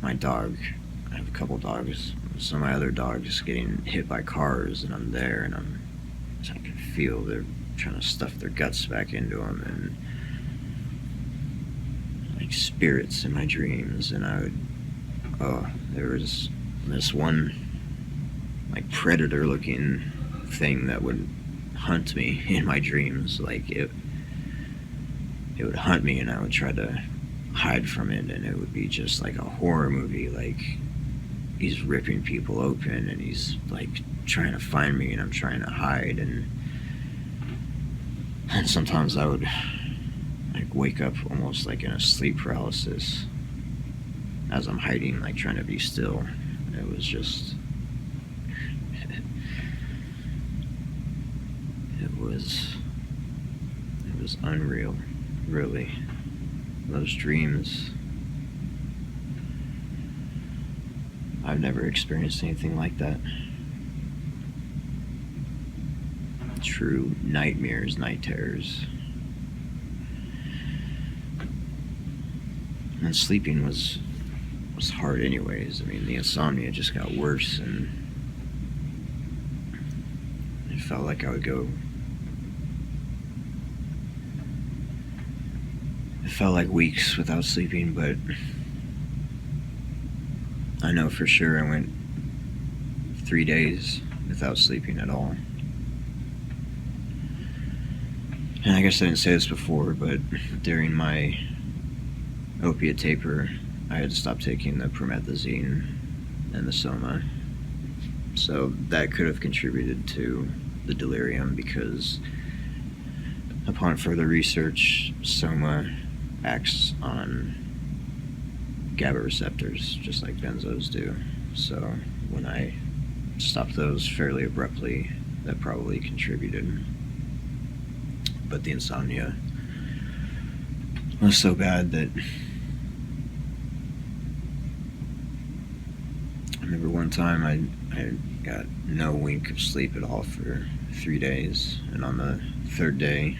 my dog. I have a couple dogs. Some of my other dogs getting hit by cars, and I'm there, and I can feel they're trying to stuff their guts back into them, and like spirits in my dreams. And there was this one like predator looking thing that would hunt me in my dreams. Like it would hunt me, and I would try to hide from it, and it would be just like a horror movie. Like he's ripping people open, and he's like trying to find me, and I'm trying to hide, and sometimes I would like wake up almost like in a sleep paralysis as I'm hiding, like trying to be still. It was just it was unreal, really. Those dreams, I've never experienced anything like that. True nightmares, night terrors. And sleeping was hard anyways. I mean, the insomnia just got worse, and it felt like I would go... It felt like weeks without sleeping, but I know for sure I went 3 days without sleeping at all. And I guess I didn't say this before, but during my opiate taper, I had to stop taking the promethazine and the soma. So that could have contributed to the delirium, because upon further research, soma acts on GABA receptors, just like benzos do. So when I stopped those fairly abruptly, that probably contributed. But the insomnia was so bad that I remember one time I got no wink of sleep at all for 3 days, and on the third day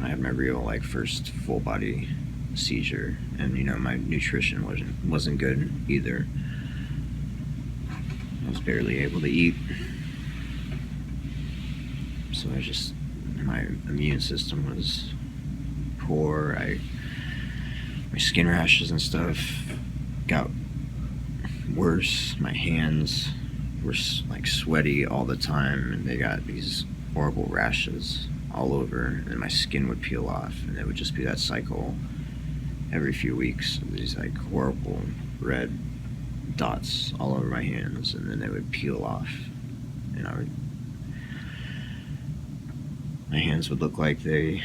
I had my real like first full body seizure, and you know, my nutrition wasn't good either. I was barely able to eat, so my immune system was poor. My skin rashes and stuff got worse. My hands were like sweaty all the time, and they got these horrible rashes all over, and my skin would peel off, and it would just be that cycle every few weeks. These like horrible red dots all over my hands, and then they would peel off, and my hands would look like they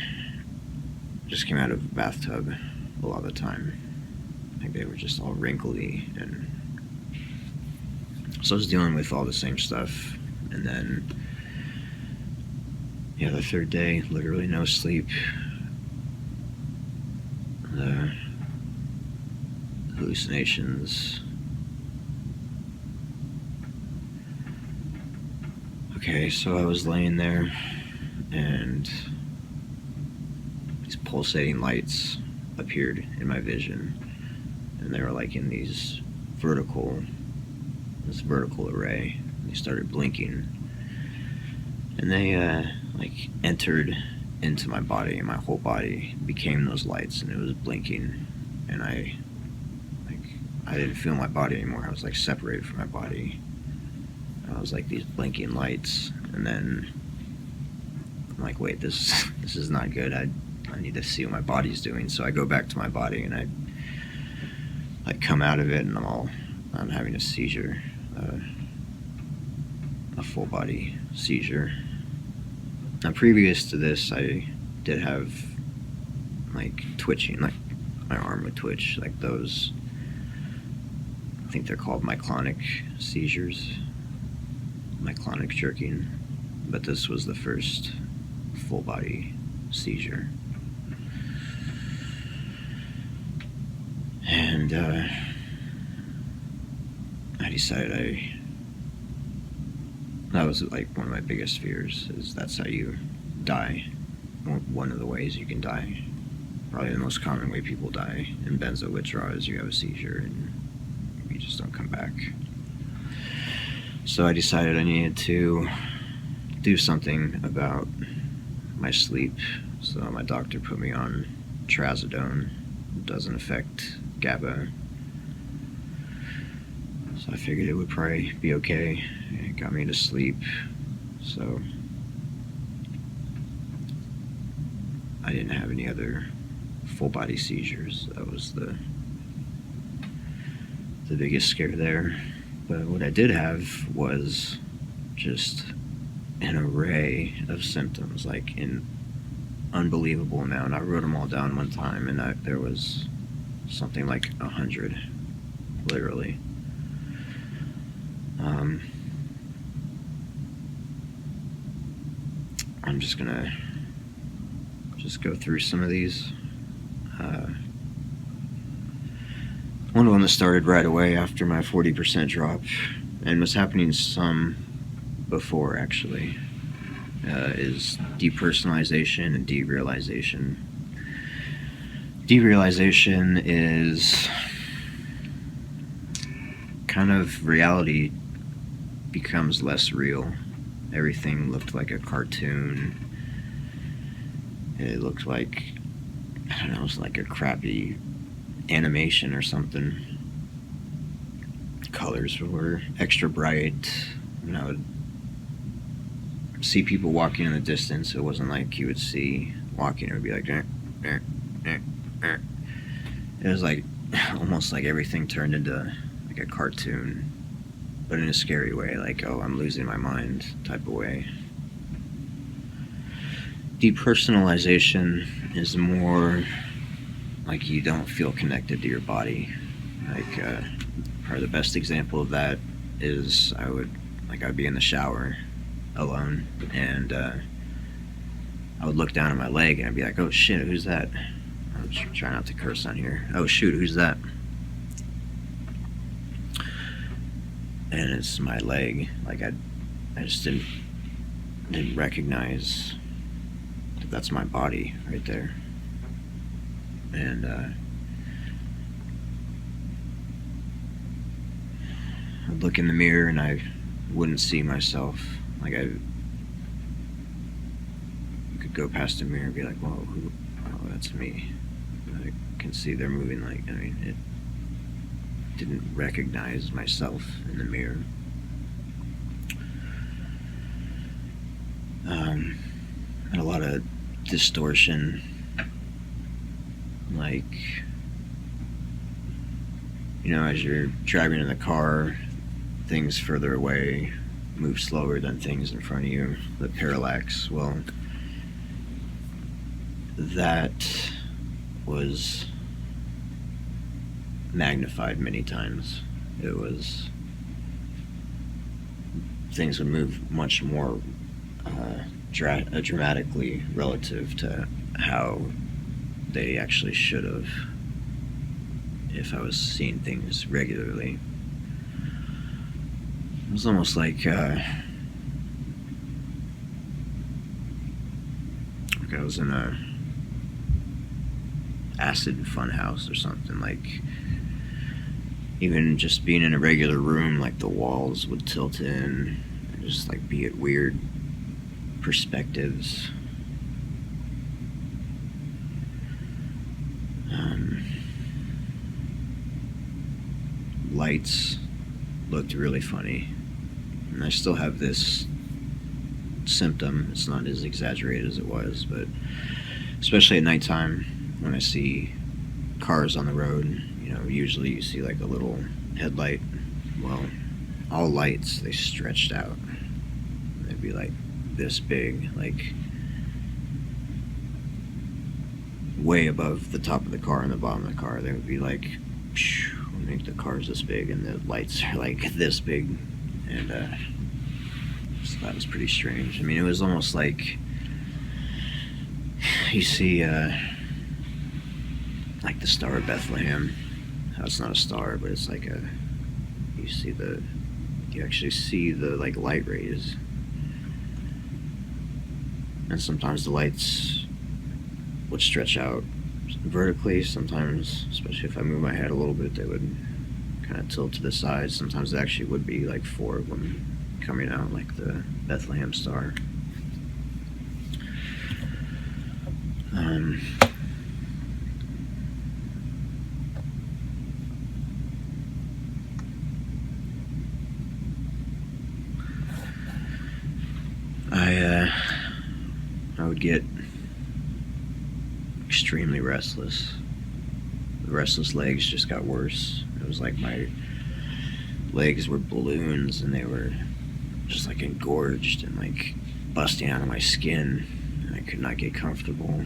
just came out of a bathtub a lot of the time. Like they were just all wrinkly, and so I was dealing with all the same stuff. And then the third day, literally no sleep. The hallucinations. Okay, so I was laying there, and these pulsating lights appeared in my vision, and they were like in this vertical array. They started blinking, and they like entered into my body, and my whole body became those lights, and it was blinking, and I didn't feel my body anymore. I was like separated from my body. I was like these blinking lights, and then I'm like, wait, this is not good. I need to see what my body's doing. So I go back to my body, and I like come out of it, and I'm having a seizure, a full body seizure. Now, previous to this, I did have like twitching, like my arm would twitch, like those, I think they're called myoclonic seizures, myoclonic jerking, but this was the first full body seizure. And I decided that was like one of my biggest fears, is that's how you die. One of the ways you can die. Probably the most common way people die in benzo withdrawal is you have a seizure and you just don't come back. So I decided I needed to do something about my sleep. So my doctor put me on trazodone. It doesn't affect GABA. So I figured it would probably be okay. It got me to sleep. So I didn't have any other full body seizures. That was the biggest scare there. But what I did have was just an array of symptoms, like an unbelievable amount. I wrote them all down one time, and there was something like 100, literally. I'm just gonna go through some of these. One of them that started right away after my 40% drop, and was happening some before actually, is depersonalization and derealization. Derealization is kind of reality becomes less real. Everything looked like a cartoon. It looked like, I don't know, it was like a crappy animation or something. Colors were extra bright. And I would see people walking in the distance. It wasn't like you would see walking. It would be like, it was like almost like everything turned into like a cartoon, but in a scary way, like, oh, I'm losing my mind type of way. Depersonalization is more like you don't feel connected to your body. Like, probably the best example of that is I'd be in the shower alone, and I would look down at my leg and I'd be like, oh shit, who's that? I'm trying not to curse on here. Oh shoot, who's that? And it's my leg. Like I just didn't recognize that that's my body right there. And I'd look in the mirror and I wouldn't see myself. Like I could go past a mirror and be like, whoa, oh, that's me. I can see they're moving. Like, I mean, it didn't recognize myself in the mirror. And a lot of distortion, like, you know, as you're driving in the car, things further away move slower than things in front of you. The parallax, well, that was magnified many times. It was, things would move much more dramatically relative to how they actually should have if I was seeing things regularly. It was almost like I was in a acid fun house or something. Like, even just being in a regular room, like the walls would tilt in and just like be at weird perspectives. Lights looked really funny, and I still have this symptom. It's not as exaggerated as it was, but especially at nighttime when I see cars on the road, you know, usually you see like a little headlight. Well, all lights, they stretched out. They'd be like this big, like way above the top of the car and the bottom of the car. They would be like, make the cars this big and the lights are like this big. And so that was pretty strange. I mean, it was almost like you see like the Star of Bethlehem. How it's not a star, but it's like you actually see the like light rays. And sometimes the lights would stretch out vertically. Sometimes, especially if I move my head a little bit, they would kind of tilt to the side. Sometimes it actually would be like 4 of them coming out, like the Bethlehem star. I would get extremely restless. The restless legs just got worse. It was like my legs were balloons, and they were just like engorged and like busting out of my skin, and I could not get comfortable.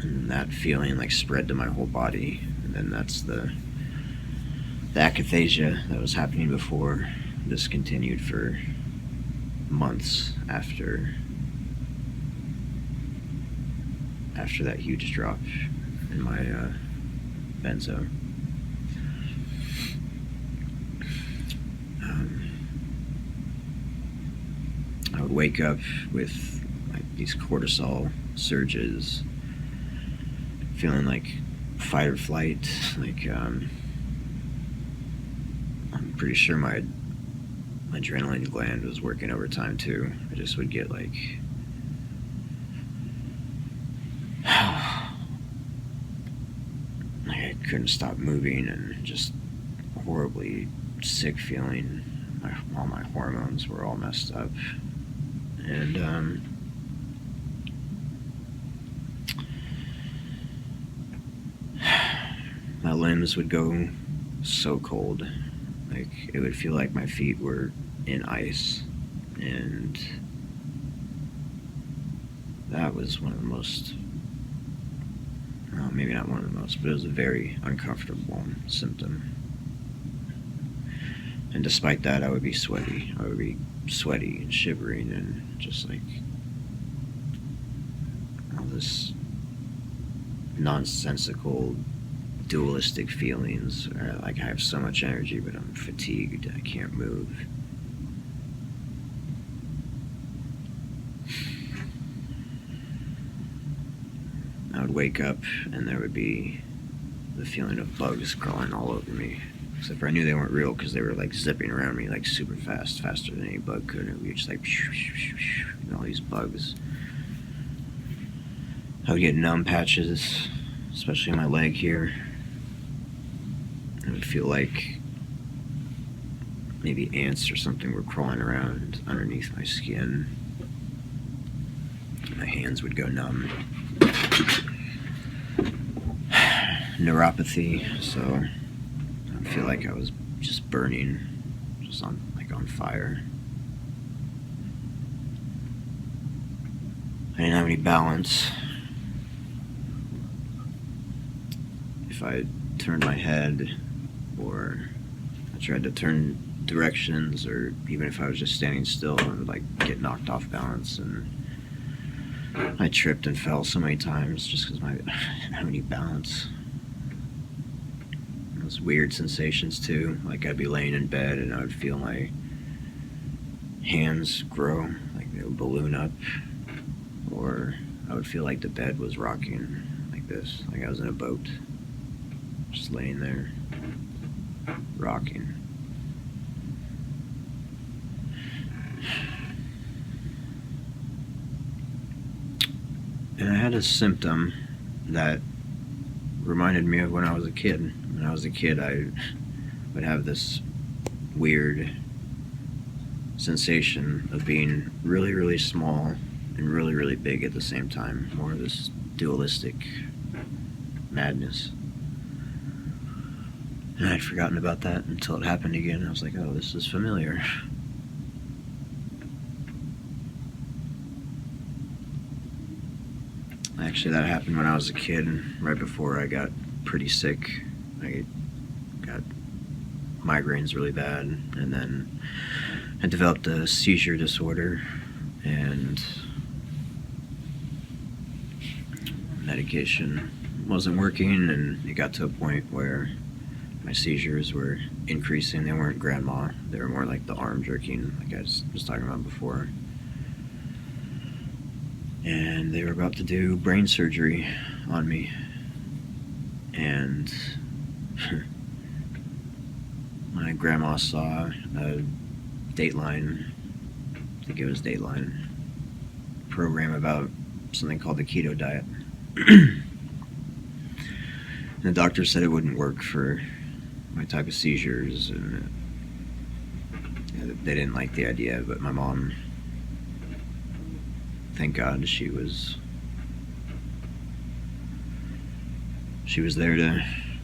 And that feeling like spread to my whole body, and then that's the akathisia that was happening before. This continued for months after that huge drop in my benzo. I would wake up with like these cortisol surges, feeling like fight or flight. Like I'm pretty sure my adrenaline gland was working overtime too. I just would get like I couldn't stop moving, and just horribly sick feeling. All my hormones were all messed up, and my limbs would go so cold. Like, it would feel like my feet were in ice, and that was one of the most, well, maybe not one of the most, but it was a very uncomfortable symptom. And despite that, I would be sweaty. I would be sweaty and shivering and just like all this nonsensical dualistic feelings. Like, I have so much energy, but I'm fatigued. I can't move. I would wake up and there would be the feeling of bugs crawling all over me. Except for I knew they weren't real because they were like zipping around me like super fast, faster than any bug could. It would be just like all these bugs. I would get numb patches, especially on my leg here. It would feel like maybe ants or something were crawling around underneath my skin. My hands would go numb. Neuropathy, so I feel like I was just burning, just on fire. I didn't have any balance. If I turned my head, or I tried to turn directions, or even if I was just standing still, I would like get knocked off balance, and I tripped and fell so many times just because I didn't have any balance. Those weird sensations too, like I'd be laying in bed and I would feel my hands grow, like they would balloon up, or I would feel like the bed was rocking like this, like I was in a boat, just laying there, rocking. And I had a symptom that reminded me of when I was a kid. When I was a kid, I would have this weird sensation of being really, really small and really, really big at the same time. More of this dualistic madness. And I'd forgotten about that until it happened again. I was like, oh, this is familiar. Actually, that happened when I was a kid, right before I got pretty sick. I got migraines really bad, and then I developed a seizure disorder, and medication wasn't working, and it got to a point where my seizures were increasing. They weren't grandma, they were more like the arm jerking, like I was talking about before. And they were about to do brain surgery on me. And my grandma saw a Dateline, I think it was Dateline, program about something called the Keto diet. And the doctor said it wouldn't work for my type of seizures, and they didn't like the idea, but my mom, thank God, she was there to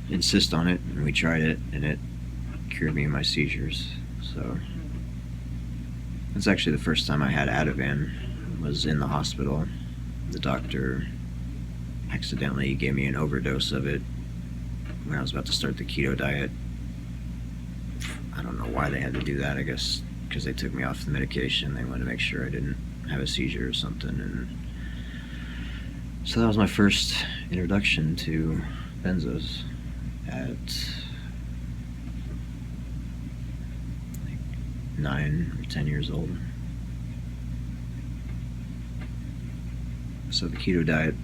insist on it, and we tried it, and it cured me of my seizures. So that's actually the first time I had ativan, was in the hospital. The doctor accidentally gave me an overdose of it when I was about to start the keto diet. I don't know why they had to do that. I guess because they took me off the medication. They wanted to make sure I didn't have a seizure or something. And so that was my first introduction to benzos at like 9 or 10 years old. So the keto diet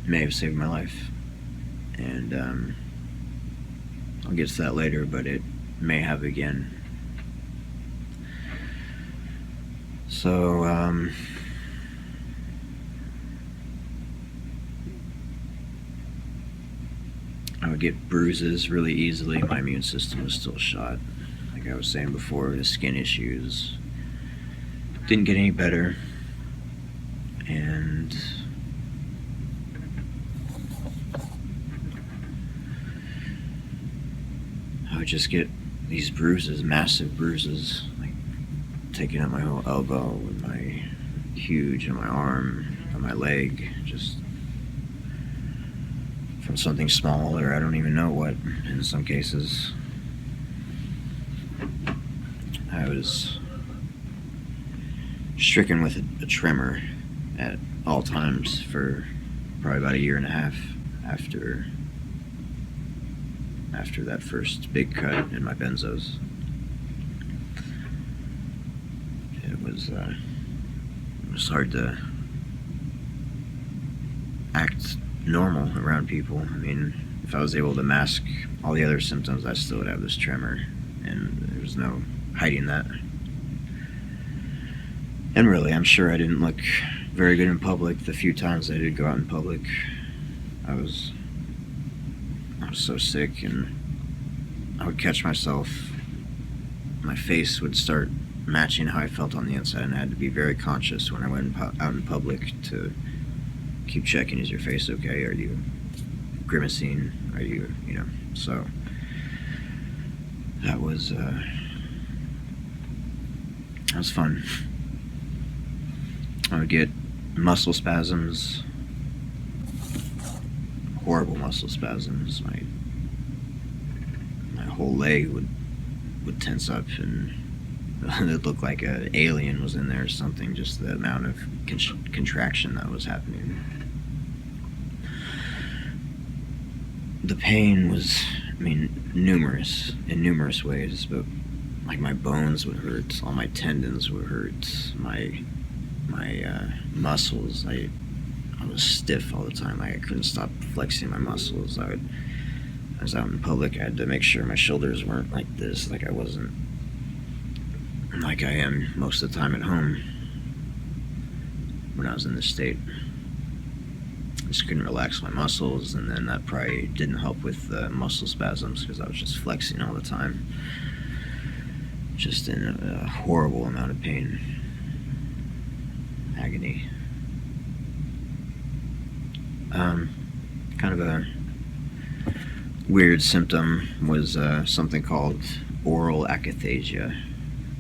may have saved my life, and I'll get to that later, but it may have again. So I would get bruises really easily. My immune system was still shot. Like I was saying before, the skin issues didn't get any better, and I would just get these bruises, massive bruises, like taking out my whole elbow and my huge on my arm, on my leg, just from something small or I don't even know what in some cases. I was stricken with a tremor at all times for probably about 1.5 years after that first big cut in my benzos. It was hard to act normal around people. I mean, if I was able to mask all the other symptoms, I still would have this tremor, and there was no hiding that. And really, I'm sure I didn't look very good in public. The few times I did go out in public, I was so sick, and I would catch myself, my face would start matching how I felt on the inside, and I had to be very conscious when I went out in public to keep checking, is your face okay? Are you grimacing? Are you know, so that was fun. I would get muscle spasms, horrible muscle spasms. My whole leg would tense up, and it looked like an alien was in there or something, just the amount of contraction that was happening. The pain was, I mean, in numerous ways, but like my bones would hurt, all my tendons would hurt, my muscles, I was stiff all the time. I couldn't stop flexing my muscles. I was out in public, I had to make sure my shoulders weren't like this, like I wasn't like I am most of the time at home when I was in this state. I just couldn't relax my muscles, and then that probably didn't help with the muscle spasms because I was just flexing all the time, just in a horrible amount of pain, agony. Kind of a weird symptom was something called oral akathisia,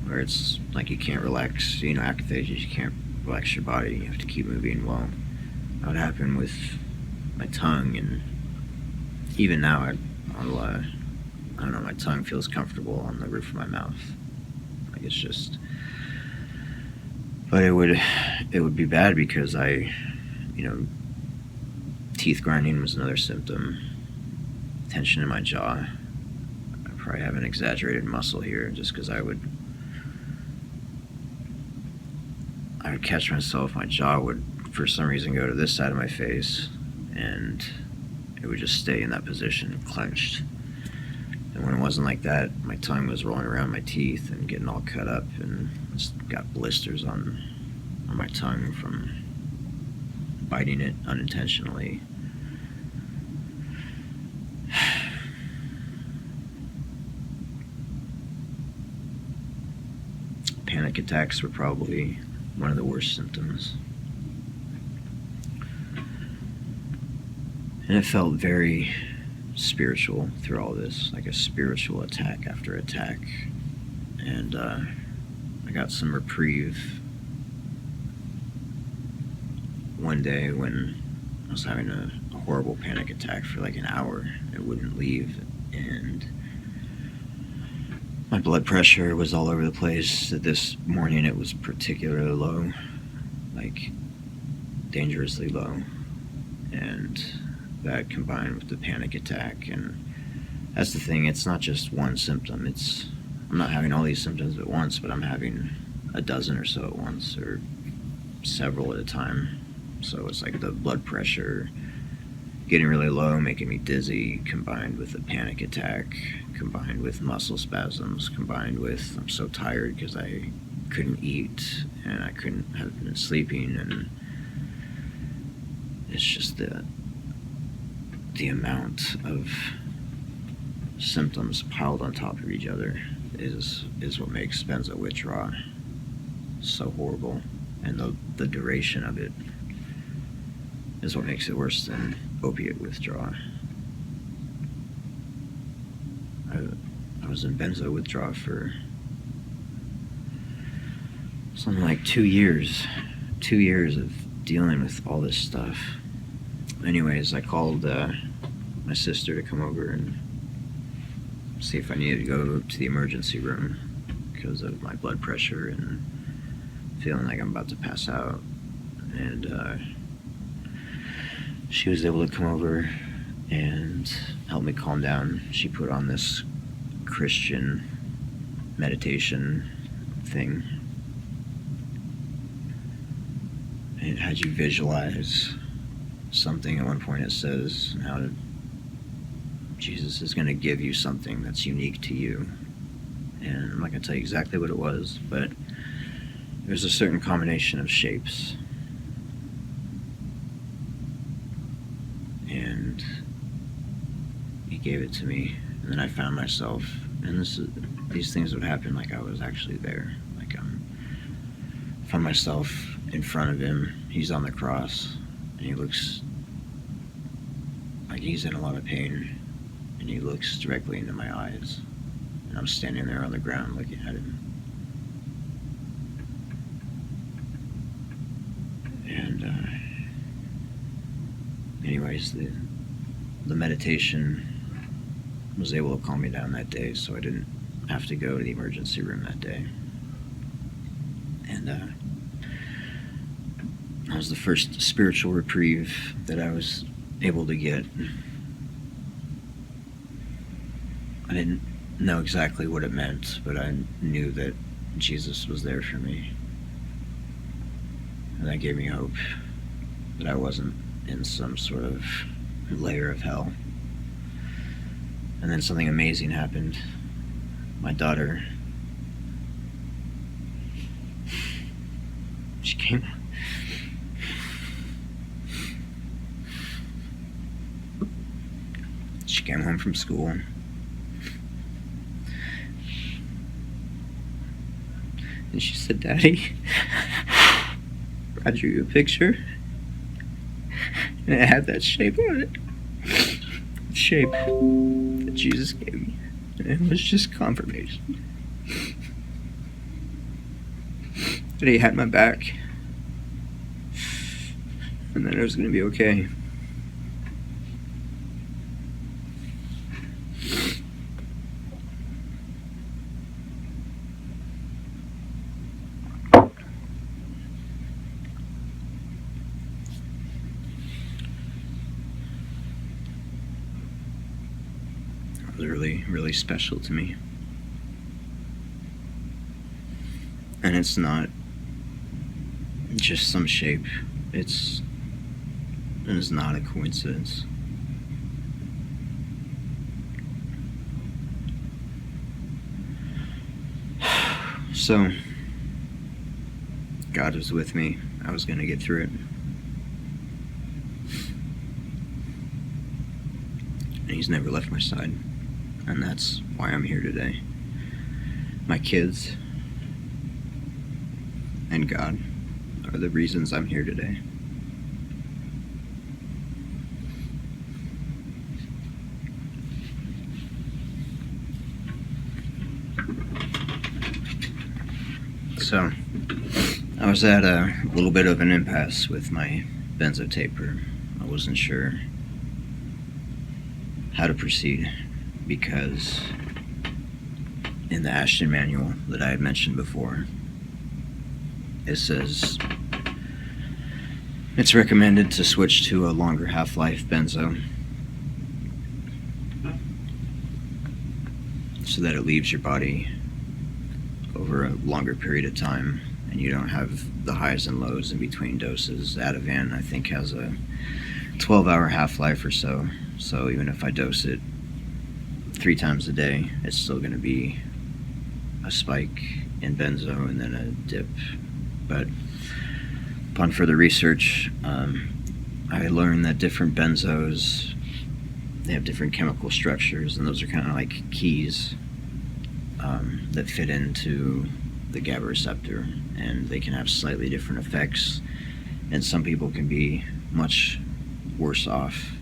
where it's like you can't relax, you know, akathisia, you can't relax your body, you have to keep moving. Well, that would happen with my tongue, and even now I don't know, my tongue feels comfortable on the roof of my mouth. Like it's just, but it would be bad because teeth grinding was another symptom, tension in my jaw. I probably have an exaggerated muscle here just because I would catch myself, my jaw would for some reason go to this side of my face, and it would just stay in that position, clenched. And when it wasn't like that, my tongue was rolling around my teeth and getting all cut up, and just got blisters on my tongue from biting it unintentionally. Panic attacks were probably one of the worst symptoms. And it felt very spiritual through all this, like a spiritual attack after attack. And I got some reprieve one day when I was having a horrible panic attack for like an hour. It wouldn't leave, and my blood pressure was all over the place. This morning it was particularly low, like dangerously low, and that combined with the panic attack. And that's the thing, it's not just one symptom. I'm not having all these symptoms at once, but I'm having a dozen or so at once, or several at a time. So it's like the blood pressure getting really low, making me dizzy, combined with a panic attack, combined with muscle spasms, combined with I'm so tired because I couldn't eat and I couldn't have been sleeping, and it's just the amount of symptoms piled on top of each other is what makes benzo withdrawal so horrible, and the duration of it is what makes it worse than opiate withdrawal. I was in benzo withdrawal for something like 2 years. 2 years of dealing with all this stuff. Anyways, I called my sister to come over and see if I needed to go to the emergency room because of my blood pressure and feeling like I'm about to pass out. And she was able to come over and help me calm down. She put on this Christian meditation thing. And it had you visualize something. At one point it says how Jesus is going to give you something that's unique to you. And I'm not going to tell you exactly what it was, but there's a certain combination of shapes. And he gave it to me, and then I found myself, and these things would happen like I was actually there. Like I found myself in front of him. He's on the cross, and he looks like he's in a lot of pain, and he looks directly into my eyes, and I'm standing there on the ground looking at him. And anyways, the meditation was able to calm me down that day, so I didn't have to go to the emergency room that day. And that was the first spiritual reprieve that I was able to get. I didn't know exactly what it meant, but I knew that Jesus was there for me. And that gave me hope that I wasn't in some sort of layer of hell. And then something amazing happened. My daughter, she came home from school. And she said, "Daddy, I drew you a picture, and it had that shape on it. The shape that Jesus gave me. And it was just confirmation that he had my back, and that it was going to be okay." Was really, really special to me. And it's not just some shape. It is not a coincidence. So, God was with me. I was going to get through it. And he's never left my side. And that's why I'm here today. My kids and God are the reasons I'm here today. was at a little bit of an impasse with my benzo taper. I wasn't sure how to proceed because in the Ashton manual that I had mentioned before, it says it's recommended to switch to a longer half-life benzo so that it leaves your body over a longer period of time and you don't have the highs and lows in between doses. Ativan, I think, has a 12-hour half-life or so, so even if I dose it 3 times a day, it's still going to be a spike in benzo and then a dip. But upon further research, I learned that different benzos, they have different chemical structures, and those are kind of like keys that fit into the GABA receptor, and they can have slightly different effects, and some people can be much worse off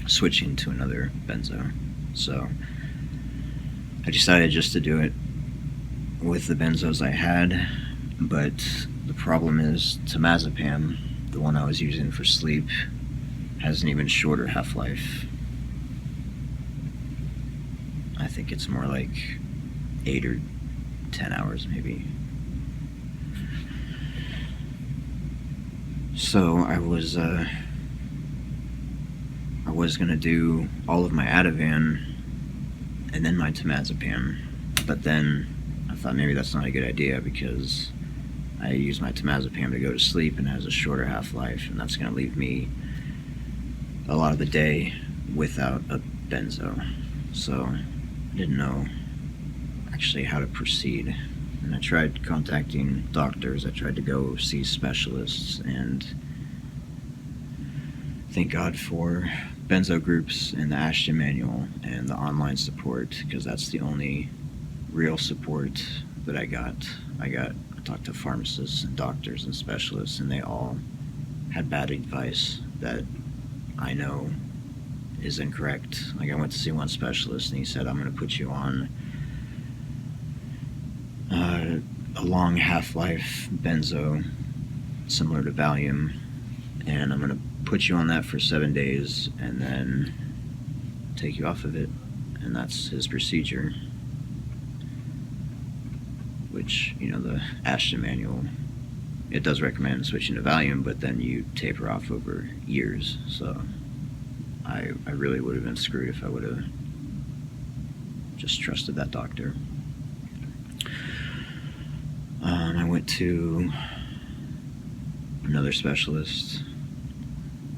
switching to another benzo. So I decided just to do it with the benzos I had, but the problem is temazepam, the one I was using for sleep, has an even shorter half-life. I think it's more like 8 or 10 hours maybe. So I was gonna do all of my ativan and then my temazepam, but then I thought maybe that's not a good idea because I use my temazepam to go to sleep and it has a shorter half-life, and that's gonna leave me a lot of the day without a benzo. So I didn't know actually how to proceed, and I tried contacting doctors. I tried to go see specialists, and thank God for benzo groups and the Ashton manual and the online support, because that's the only real support that I got. I talked to pharmacists and doctors and specialists, and they all had bad advice that I know is incorrect. Like, I went to see one specialist and he said, I'm going to put you on a long half-life benzo similar to Valium, and I'm going to put you on that for 7 days and then take you off of it. And that's his procedure, which, you know, the Ashton manual, it does recommend switching to Valium, but then you taper off over years. So I really would have been screwed if I would have just trusted that doctor. I went to another specialist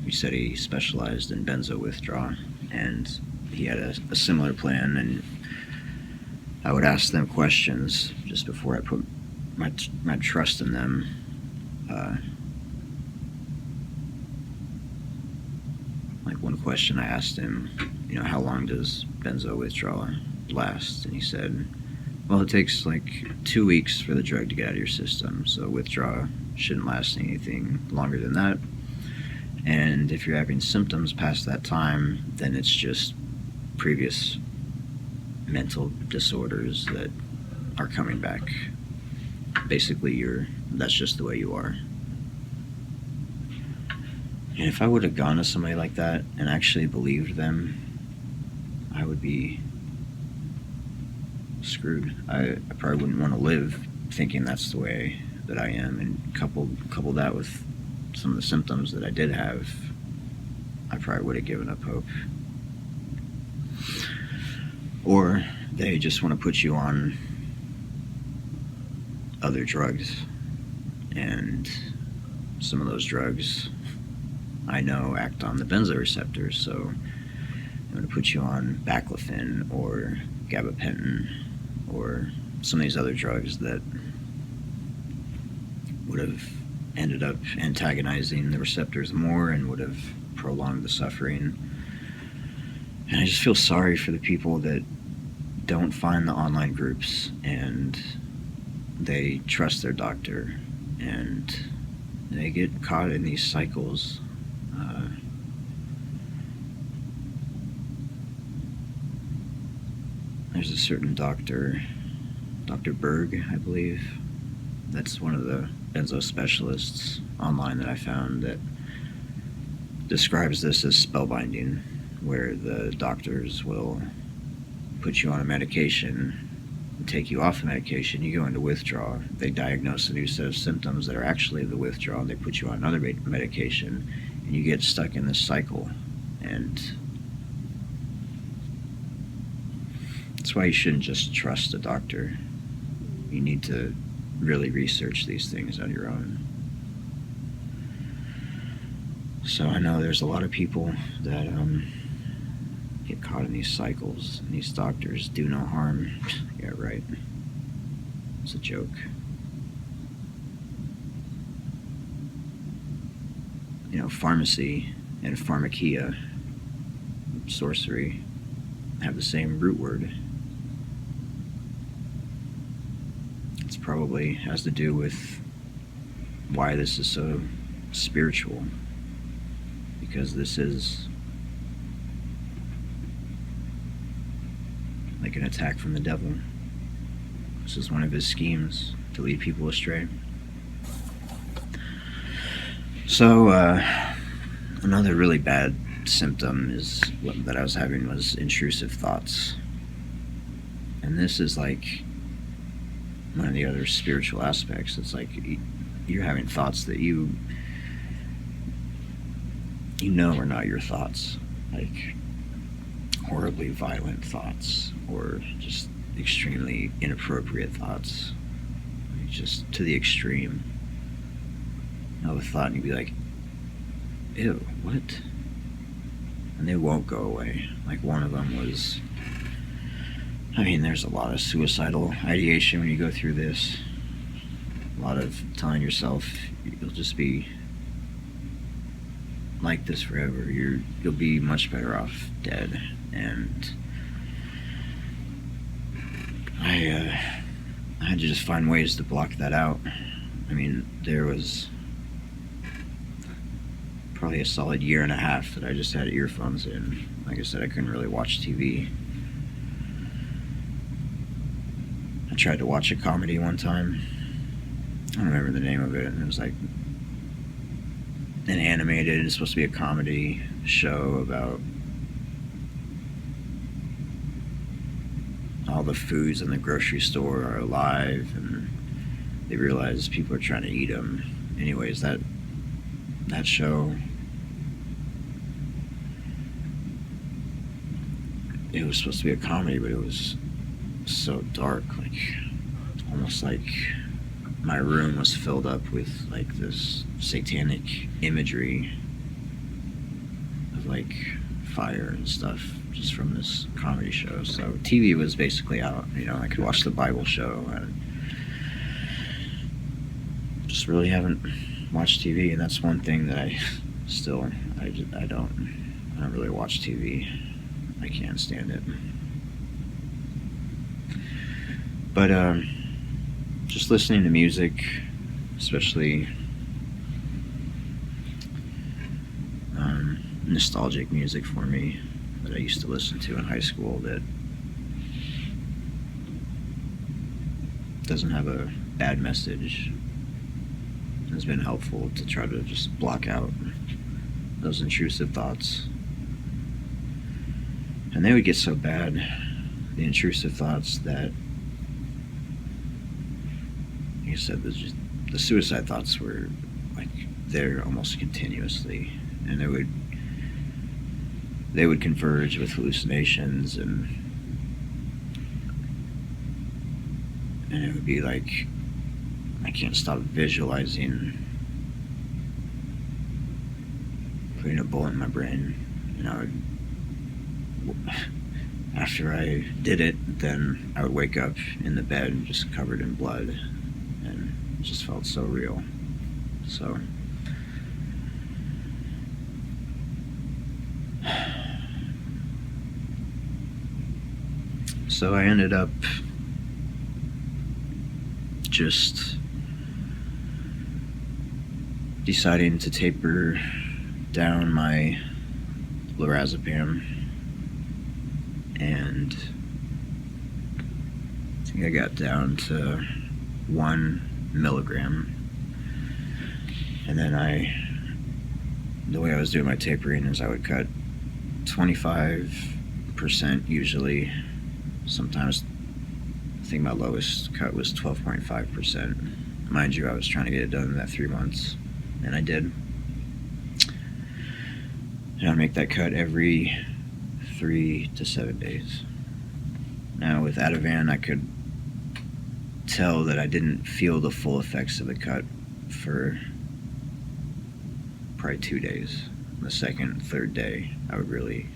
who said he specialized in benzo withdrawal, and he had a similar plan, and I would ask them questions just before I put my trust in them. Like, one question I asked him, you know, how long does benzo withdrawal last? And he said, well, it takes like 2 weeks for the drug to get out of your system, so withdrawal shouldn't last anything longer than that. And if you're having symptoms past that time, then it's just previous mental disorders that are coming back. Basically, that's just the way you are. And if I would have gone to somebody like that and actually believed them, I would be screwed. I probably wouldn't want to live thinking that's the way that I am, and couple that with some of the symptoms that I did have, I probably would have given up hope. Or they just want to put you on other drugs, and some of those drugs I know act on the benzo receptors, so I'm going to put you on baclofen or gabapentin or some of these other drugs that would have ended up antagonizing the receptors more and would have prolonged the suffering. And I just feel sorry for the people that don't find the online groups and they trust their doctor and they get caught in these cycles. There's a certain doctor, Dr. Berg, I believe. That's one of the benzo specialists online that I found that describes this as spellbinding, where the doctors will put you on a medication, take you off the medication, you go into withdrawal. They diagnose a new set of symptoms that are actually the withdrawal, and they put you on another medication, and you get stuck in this cycle. And that's why you shouldn't just trust a doctor. You need to really research these things on your own. So I know there's a lot of people that get caught in these cycles, and these doctors do no harm. Yeah, right. It's a joke. You know, pharmacy and pharmakia, sorcery, have the same root word. It's probably has to do with why this is so spiritual, because this is like an attack from the devil. This is one of his schemes to lead people astray. So another really bad symptom is that I was having was intrusive thoughts, and this is like one of the other spiritual aspects. It's like you're having thoughts that you know are not your thoughts, like horribly violent thoughts or just extremely inappropriate thoughts, like just to the extreme. You have a thought and you'd be like, ew, what? And they won't go away. Like one of them was, I mean, there's a lot of suicidal ideation when you go through this. A lot of telling yourself you'll just be like this forever. You'll be much better off dead. And I had to just find ways to block that out. I mean, there was probably a solid year and a half that I just had earphones in. Like I said, I couldn't really watch TV. I tried to watch a comedy one time. I don't remember the name of it. And it was like an animated, it's supposed to be a comedy show about all the foods in the grocery store are alive, and they realize people are trying to eat them. Anyways, that show, it was supposed to be a comedy, but it was so dark, like almost like my room was filled up with like this satanic imagery of like fire and stuff just from this comedy show. So TV was basically out, you know, I could watch the Bible show, and just really haven't watched TV. And that's one thing that I don't really watch TV. I can't stand it. But just listening to music, especially nostalgic music for me that I used to listen to in high school that doesn't have a bad message, has been helpful to try to just block out those intrusive thoughts. And they would get so bad, the intrusive thoughts, that, like I said, the suicide thoughts were like there almost continuously, and they would converge with hallucinations, and it would be like I can't stop visualizing putting a bullet in my brain. You know, after I did it, then I would wake up in the bed just covered in blood, and it just felt so real. So I ended up just deciding to taper down my lorazepam, and I think I got down to 1 milligram. And then the way I was doing my tapering is I would cut 25% usually. Sometimes I think my lowest cut was 12.5%. Mind you, I was trying to get it done in that 3 months, and I did. And I'd make that cut every 3 to 7 days. Now with ativan, I could tell that I didn't feel the full effects of the cut for probably 2 days. The second, third day, I would really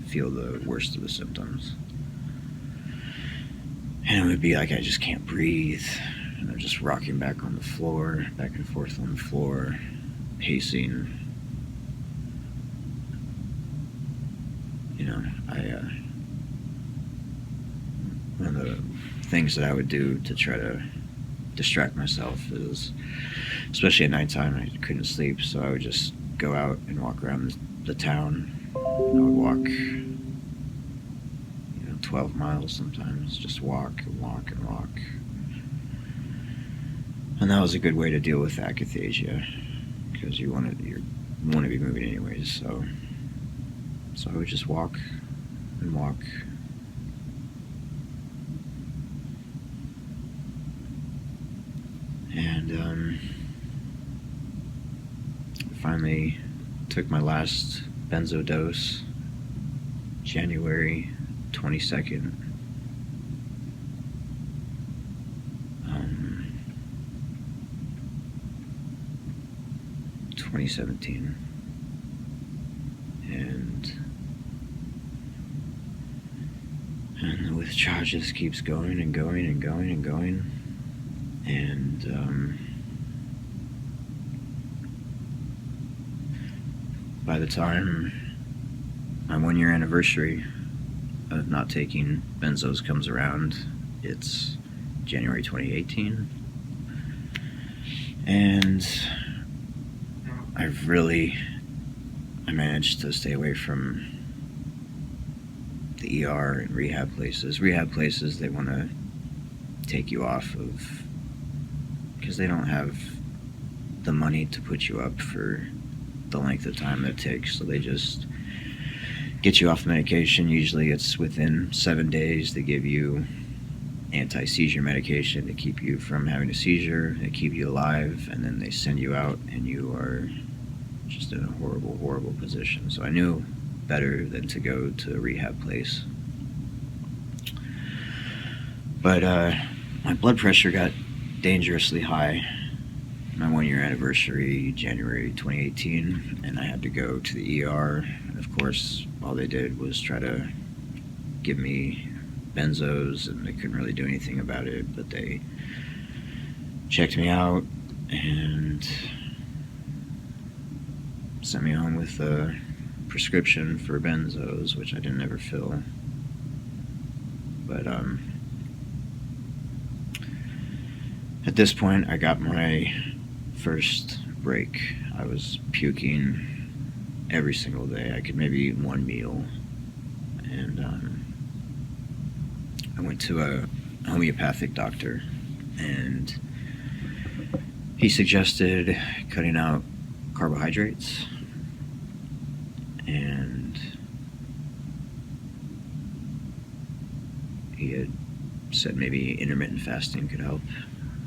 feel the worst of the symptoms. And it would be like I just can't breathe. And I'm just rocking back on the floor, back and forth on the floor, pacing. You know, one of the things that I would do to try to distract myself is, especially at nighttime, I couldn't sleep, so I would just go out and walk around the town. I would walk 12 miles sometimes, just walk and walk and walk. And that was a good way to deal with akathisia, because you want to be moving anyways. So I would just walk and walk. And finally took my last benzo dose January 22nd. 2017. And the withdrawal just keeps going and going and going and going. And by the time my 1-year anniversary of not taking benzos comes around, it's January 2018. And I managed to stay away from the ER and rehab places. Rehab places, they want to take you off of, because they don't have the money to put you up for the length of time that it takes, so they just get you off medication. Usually it's within 7 days. They give you anti-seizure medication to keep you from having a seizure, they keep you alive, and then they send you out and you are just in a horrible, horrible position. So I knew better than to go to a rehab place. But my blood pressure got dangerously high. My 1-year anniversary, January 2018, and I had to go to the ER. And of course, all they did was try to give me benzos, and they couldn't really do anything about it, but they checked me out and sent me home with a prescription for benzos, which I didn't ever fill. But at this point, I got my first break. I was puking every single day. I could maybe eat one meal. And I went to a homeopathic doctor, and he suggested cutting out carbohydrates, and he had said maybe intermittent fasting could help.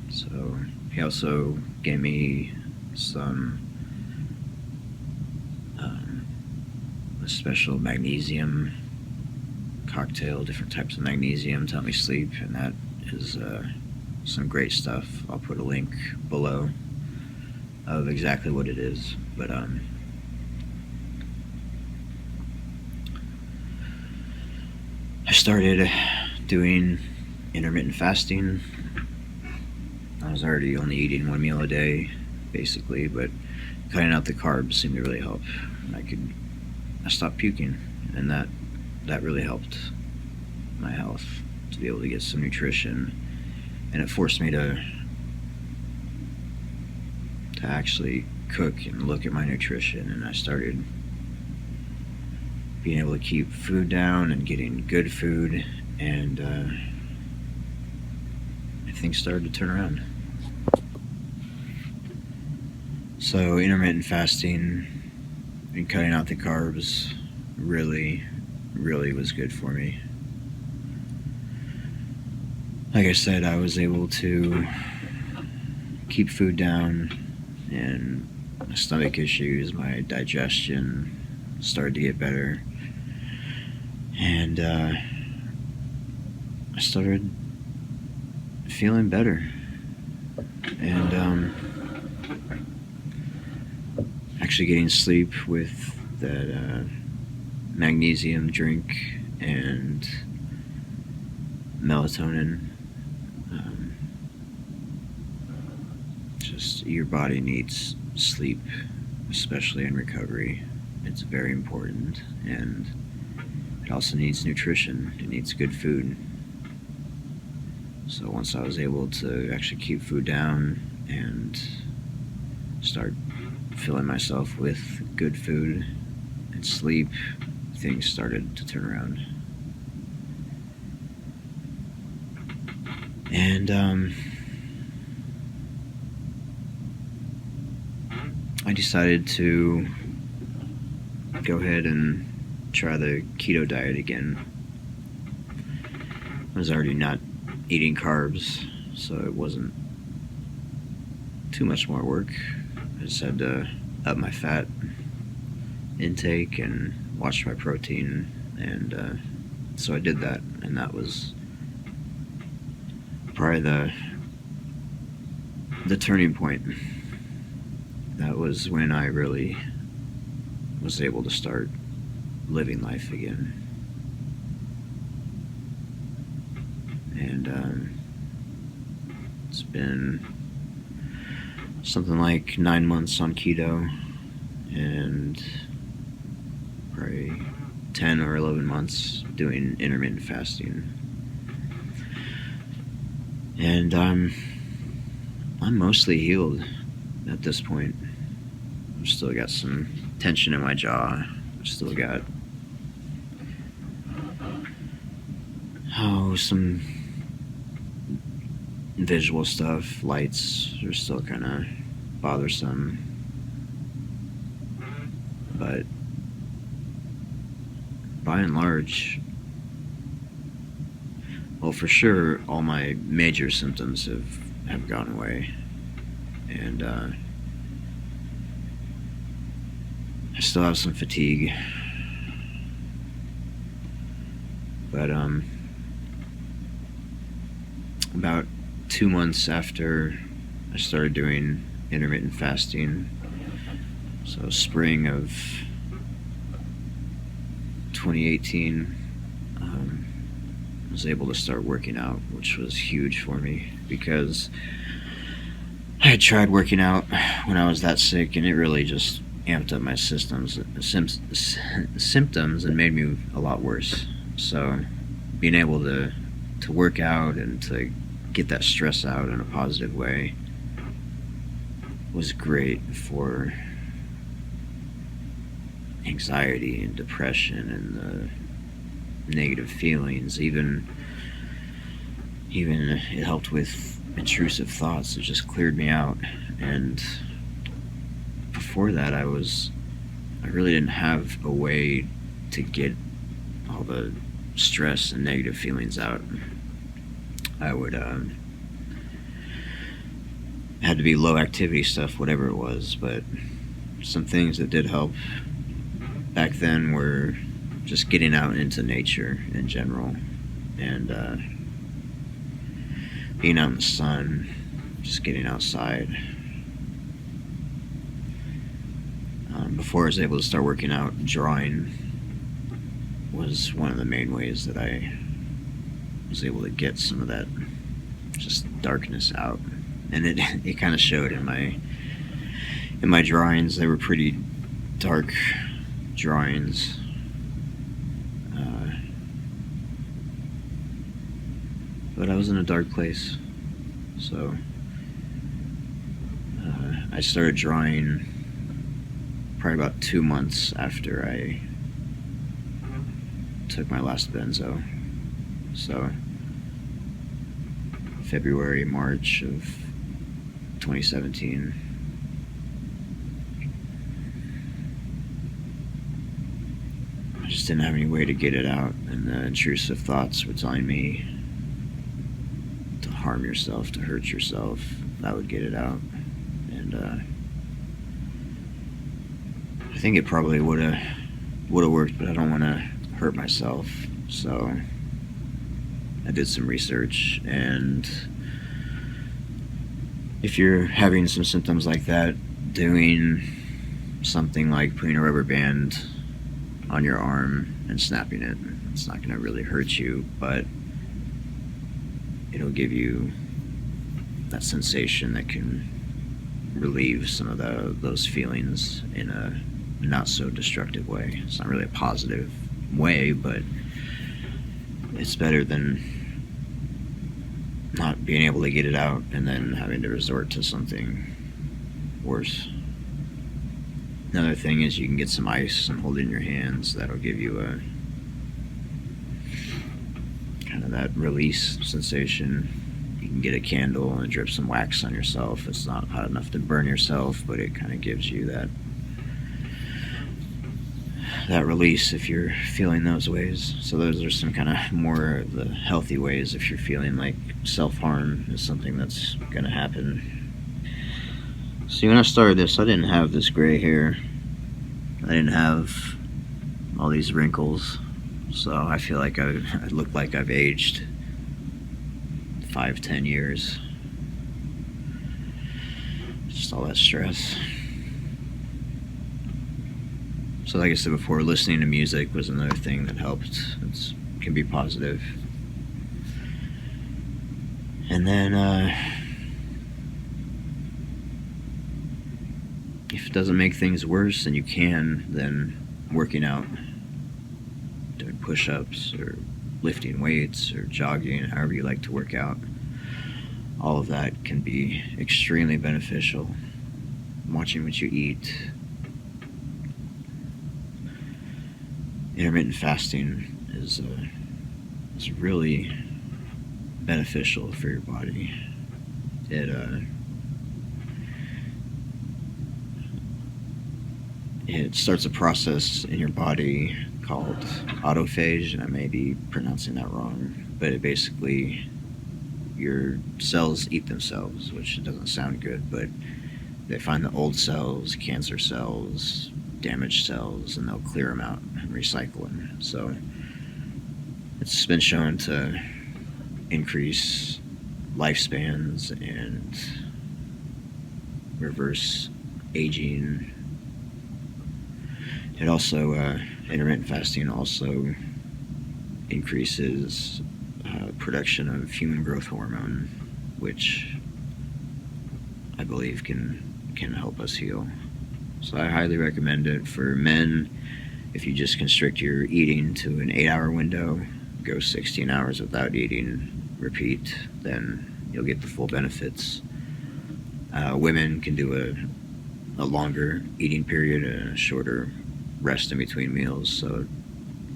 So he also gave me some a special magnesium cocktail, different types of magnesium to help me sleep, and that is some great stuff. I'll put a link below of exactly what it is. But I started doing intermittent fasting. I was already only eating one meal a day, basically, but cutting out the carbs seemed to really help. I stopped puking, and that really helped my health, to be able to get some nutrition, and it forced me to actually cook and look at my nutrition, and I started being able to keep food down and getting good food, and things started to turn around. So intermittent fasting and cutting out the carbs really was good for me. Like I said, I was able to keep food down, and my stomach issues, my digestion started to get better, and I started feeling better. And actually getting sleep with that magnesium drink and melatonin. Just your body needs sleep, especially in recovery. It's very important, and it also needs nutrition. It needs good food. So once I was able to actually keep food down and start filling myself with good food and sleep, things started to turn around. And I decided to go ahead and try the keto diet again. I was already not eating carbs, so it wasn't too much more work. I just had to up my fat intake and watch my protein, and so I did that, and that was probably the turning point. That was when I really was able to start living life again. And it's been something like 9 months on keto, and probably 10 or 11 months doing intermittent fasting. And I'm mostly healed at this point. I've still got some tension in my jaw. I've still got some visual stuff. Lights are still kind of bothersome, but by and large, well, for sure, all my major symptoms have gone away, and I still have some fatigue, but about 2 months after I started doing intermittent fasting, so spring of 2018, I was able to start working out, which was huge for me because I had tried working out when I was that sick, and it really just amped up my symptoms and made me a lot worse. So being able to work out and to get that stress out in a positive way was great for anxiety and depression and the negative feelings. Even it helped with intrusive thoughts. It just cleared me out. And before that, I really didn't have a way to get all the stress and negative feelings out. I would had to be low activity stuff, whatever it was, but some things that did help back then were just getting out into nature in general, and being out in the sun, just getting outside. Before I was able to start working out, drawing was one of the main ways that I was able to get some of that just darkness out, and it kind of showed in my drawings. They were pretty dark drawings, but I was in a dark place, so I started drawing probably about 2 months after I took my last benzo. So February, March of 2017. just didn't have any way to get it out, and the intrusive thoughts were telling me to harm yourself, to hurt yourself. That would get it out. And I think it probably would have worked, but I don't want to hurt myself. So I did some research, and if you're having some symptoms like that, doing something like putting a rubber band on your arm and snapping it, it's not going to really hurt you, but it'll give you that sensation that can relieve some of those feelings in a not so destructive way. It's not really a positive way, but it's better than not being able to get it out and then having to resort to something worse. Another thing is you can get some ice and hold it in your hands. That'll give you a kind of that release sensation. You can get a candle and drip some wax on yourself. It's not hot enough to burn yourself, but it kind of gives you that release if you're feeling those ways. So those are some kind of more of the healthy ways if you're feeling like self-harm is something that's going to happen. See, when I started this, I didn't have this gray hair. I didn't have all these wrinkles. So I feel like I look like I've aged 5-10 years. Just all that stress. So like I said before, listening to music was another thing that helped. It can be positive. And then if it doesn't make things worse, and you can, then working out, doing push-ups or lifting weights or jogging, however you like to work out, all of that can be extremely beneficial. Watching what you eat. Intermittent fasting is really beneficial for your body. It starts a process in your body called autophagy, and I may be pronouncing that wrong, but it basically, your cells eat themselves, which doesn't sound good, but they find the old cells, cancer cells, damaged cells, and they'll clear them out and recycle them. So it's been shown to increase lifespans and reverse aging. It also, intermittent fasting also increases production of human growth hormone, which I believe can help us heal. So I highly recommend it for men. If you just constrict your eating to an 8-hour window, go 16 hours without eating, repeat, then you'll get the full benefits. Women can do a longer eating period and a shorter rest in between meals. So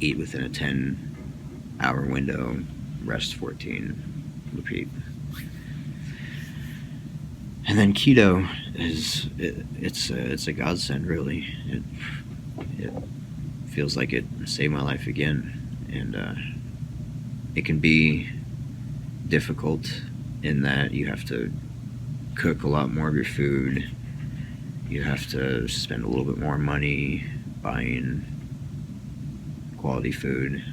eat within a 10-hour window, rest 14, repeat. And then keto it's a godsend, really. It feels like it saved my life again, and it can be difficult in that you have to cook a lot more of your food. You have to spend a little bit more money buying quality food.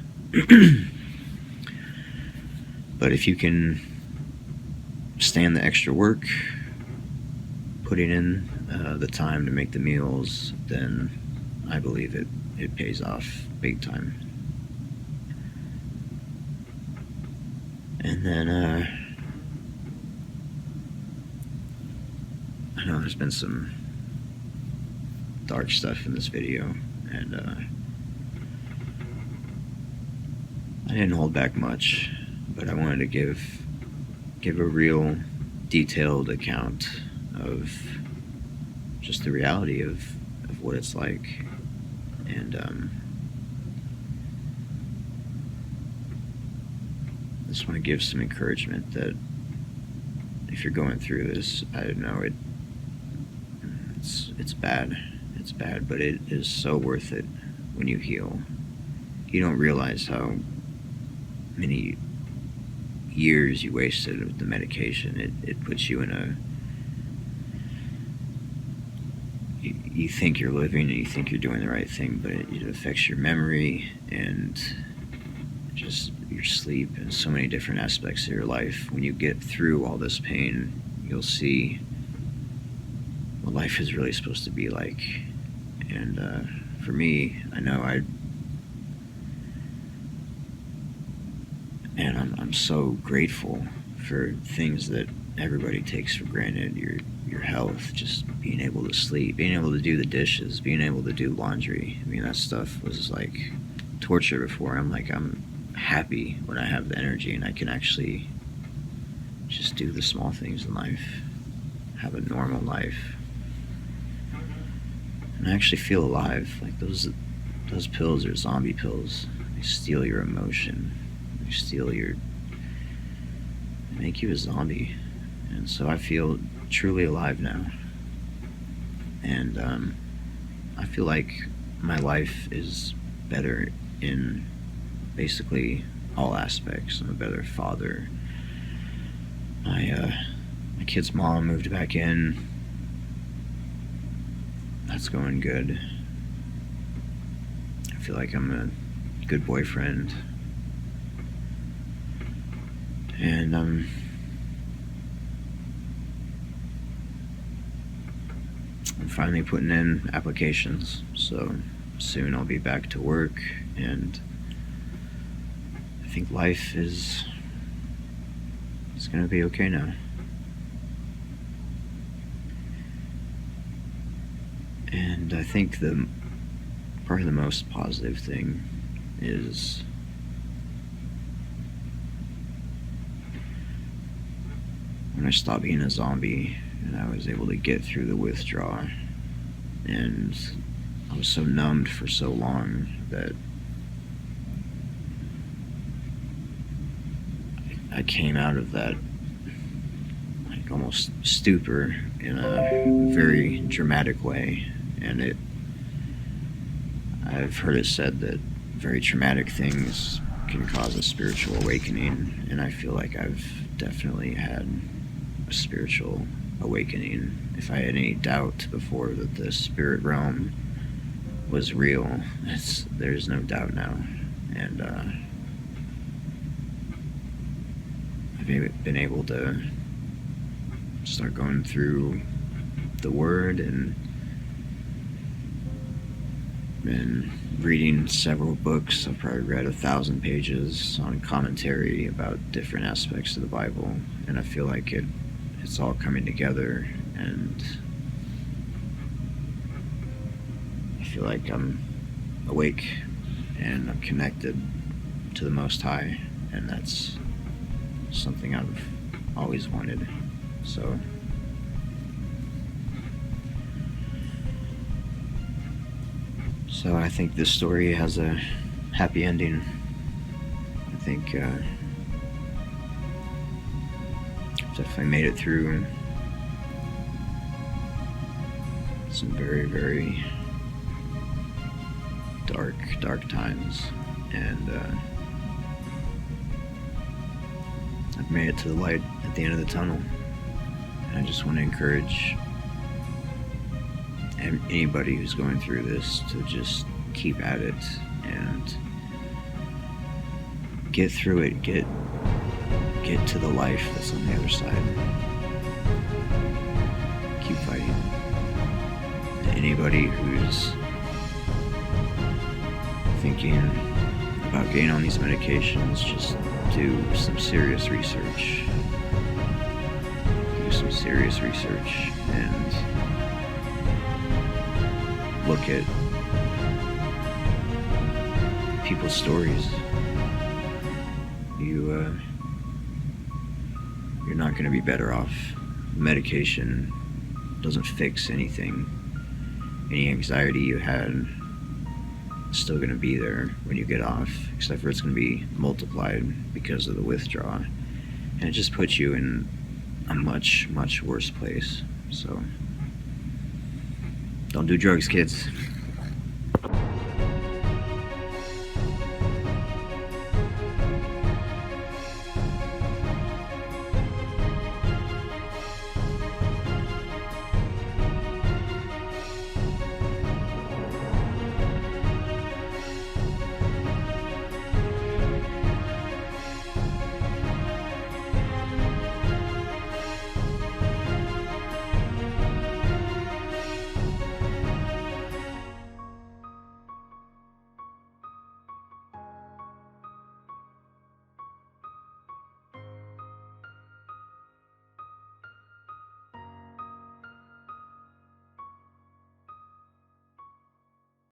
But if you can stand the extra work, putting in the time to make the meals, then I believe it pays off big time. And then I know there's been some dark stuff in this video, and I didn't hold back much, but I wanted to give a real detailed account of just the reality of what it's like. And I just want to give some encouragement that if you're going through this, I know it's bad, but it is so worth it when you heal. you don't realize how many years you wasted with the medication. It puts you in a... You think you're living and you think you're doing the right thing, but it affects your memory and just your sleep and so many different aspects of your life. When you get through all this pain, you'll see what life is really supposed to be like. And for me, I know I'm so grateful for things that everybody takes for granted. Your health, just being able to sleep, being able to do the dishes, being able to do laundry. I mean, that stuff was like torture before. I'm happy when I have the energy and I can actually just do the small things in life, have a normal life, and I actually feel alive. Like those pills are zombie pills. They steal your emotion. They make you a zombie. And so I feel truly alive now. And I feel like my life is better in basically all aspects. I'm a better father. My kid's mom moved back in. That's going good. I feel like I'm a good boyfriend. And I'm finally putting in applications, so soon I'll be back to work, and I think life is gonna be okay now. And I think probably the most positive thing is when I stopped being a zombie and I was able to get through the withdrawal. And I was so numbed for so long that I came out of that like almost stupor in a very dramatic way. And I've heard it said that very traumatic things can cause a spiritual awakening, and I feel like I've definitely had a spiritual awakening. If I had any doubt before that the spirit realm was real, there's no doubt now. And I've been able to start going through the Word and been reading several books. I've probably read 1,000 pages on commentary about different aspects of the Bible, and I feel like it's all coming together, and I feel like I'm awake and I'm connected to the Most High, and that's something I've always wanted. So I think this story has a happy ending. I think definitely made it through some very, very dark times, and I've made it to the light at the end of the tunnel. And I just want to encourage anybody who's going through this to just keep at it and get through it, get to the life that's on the other side. Keep fighting. And anybody who's thinking about getting on these medications, just do some serious research. And look at people's stories. You're not going to be better off. Medication doesn't fix anything. Any anxiety you had is still going to be there when you get off, except for it's going to be multiplied because of the withdrawal. And it just puts you in a much, much worse place. So don't do drugs, kids.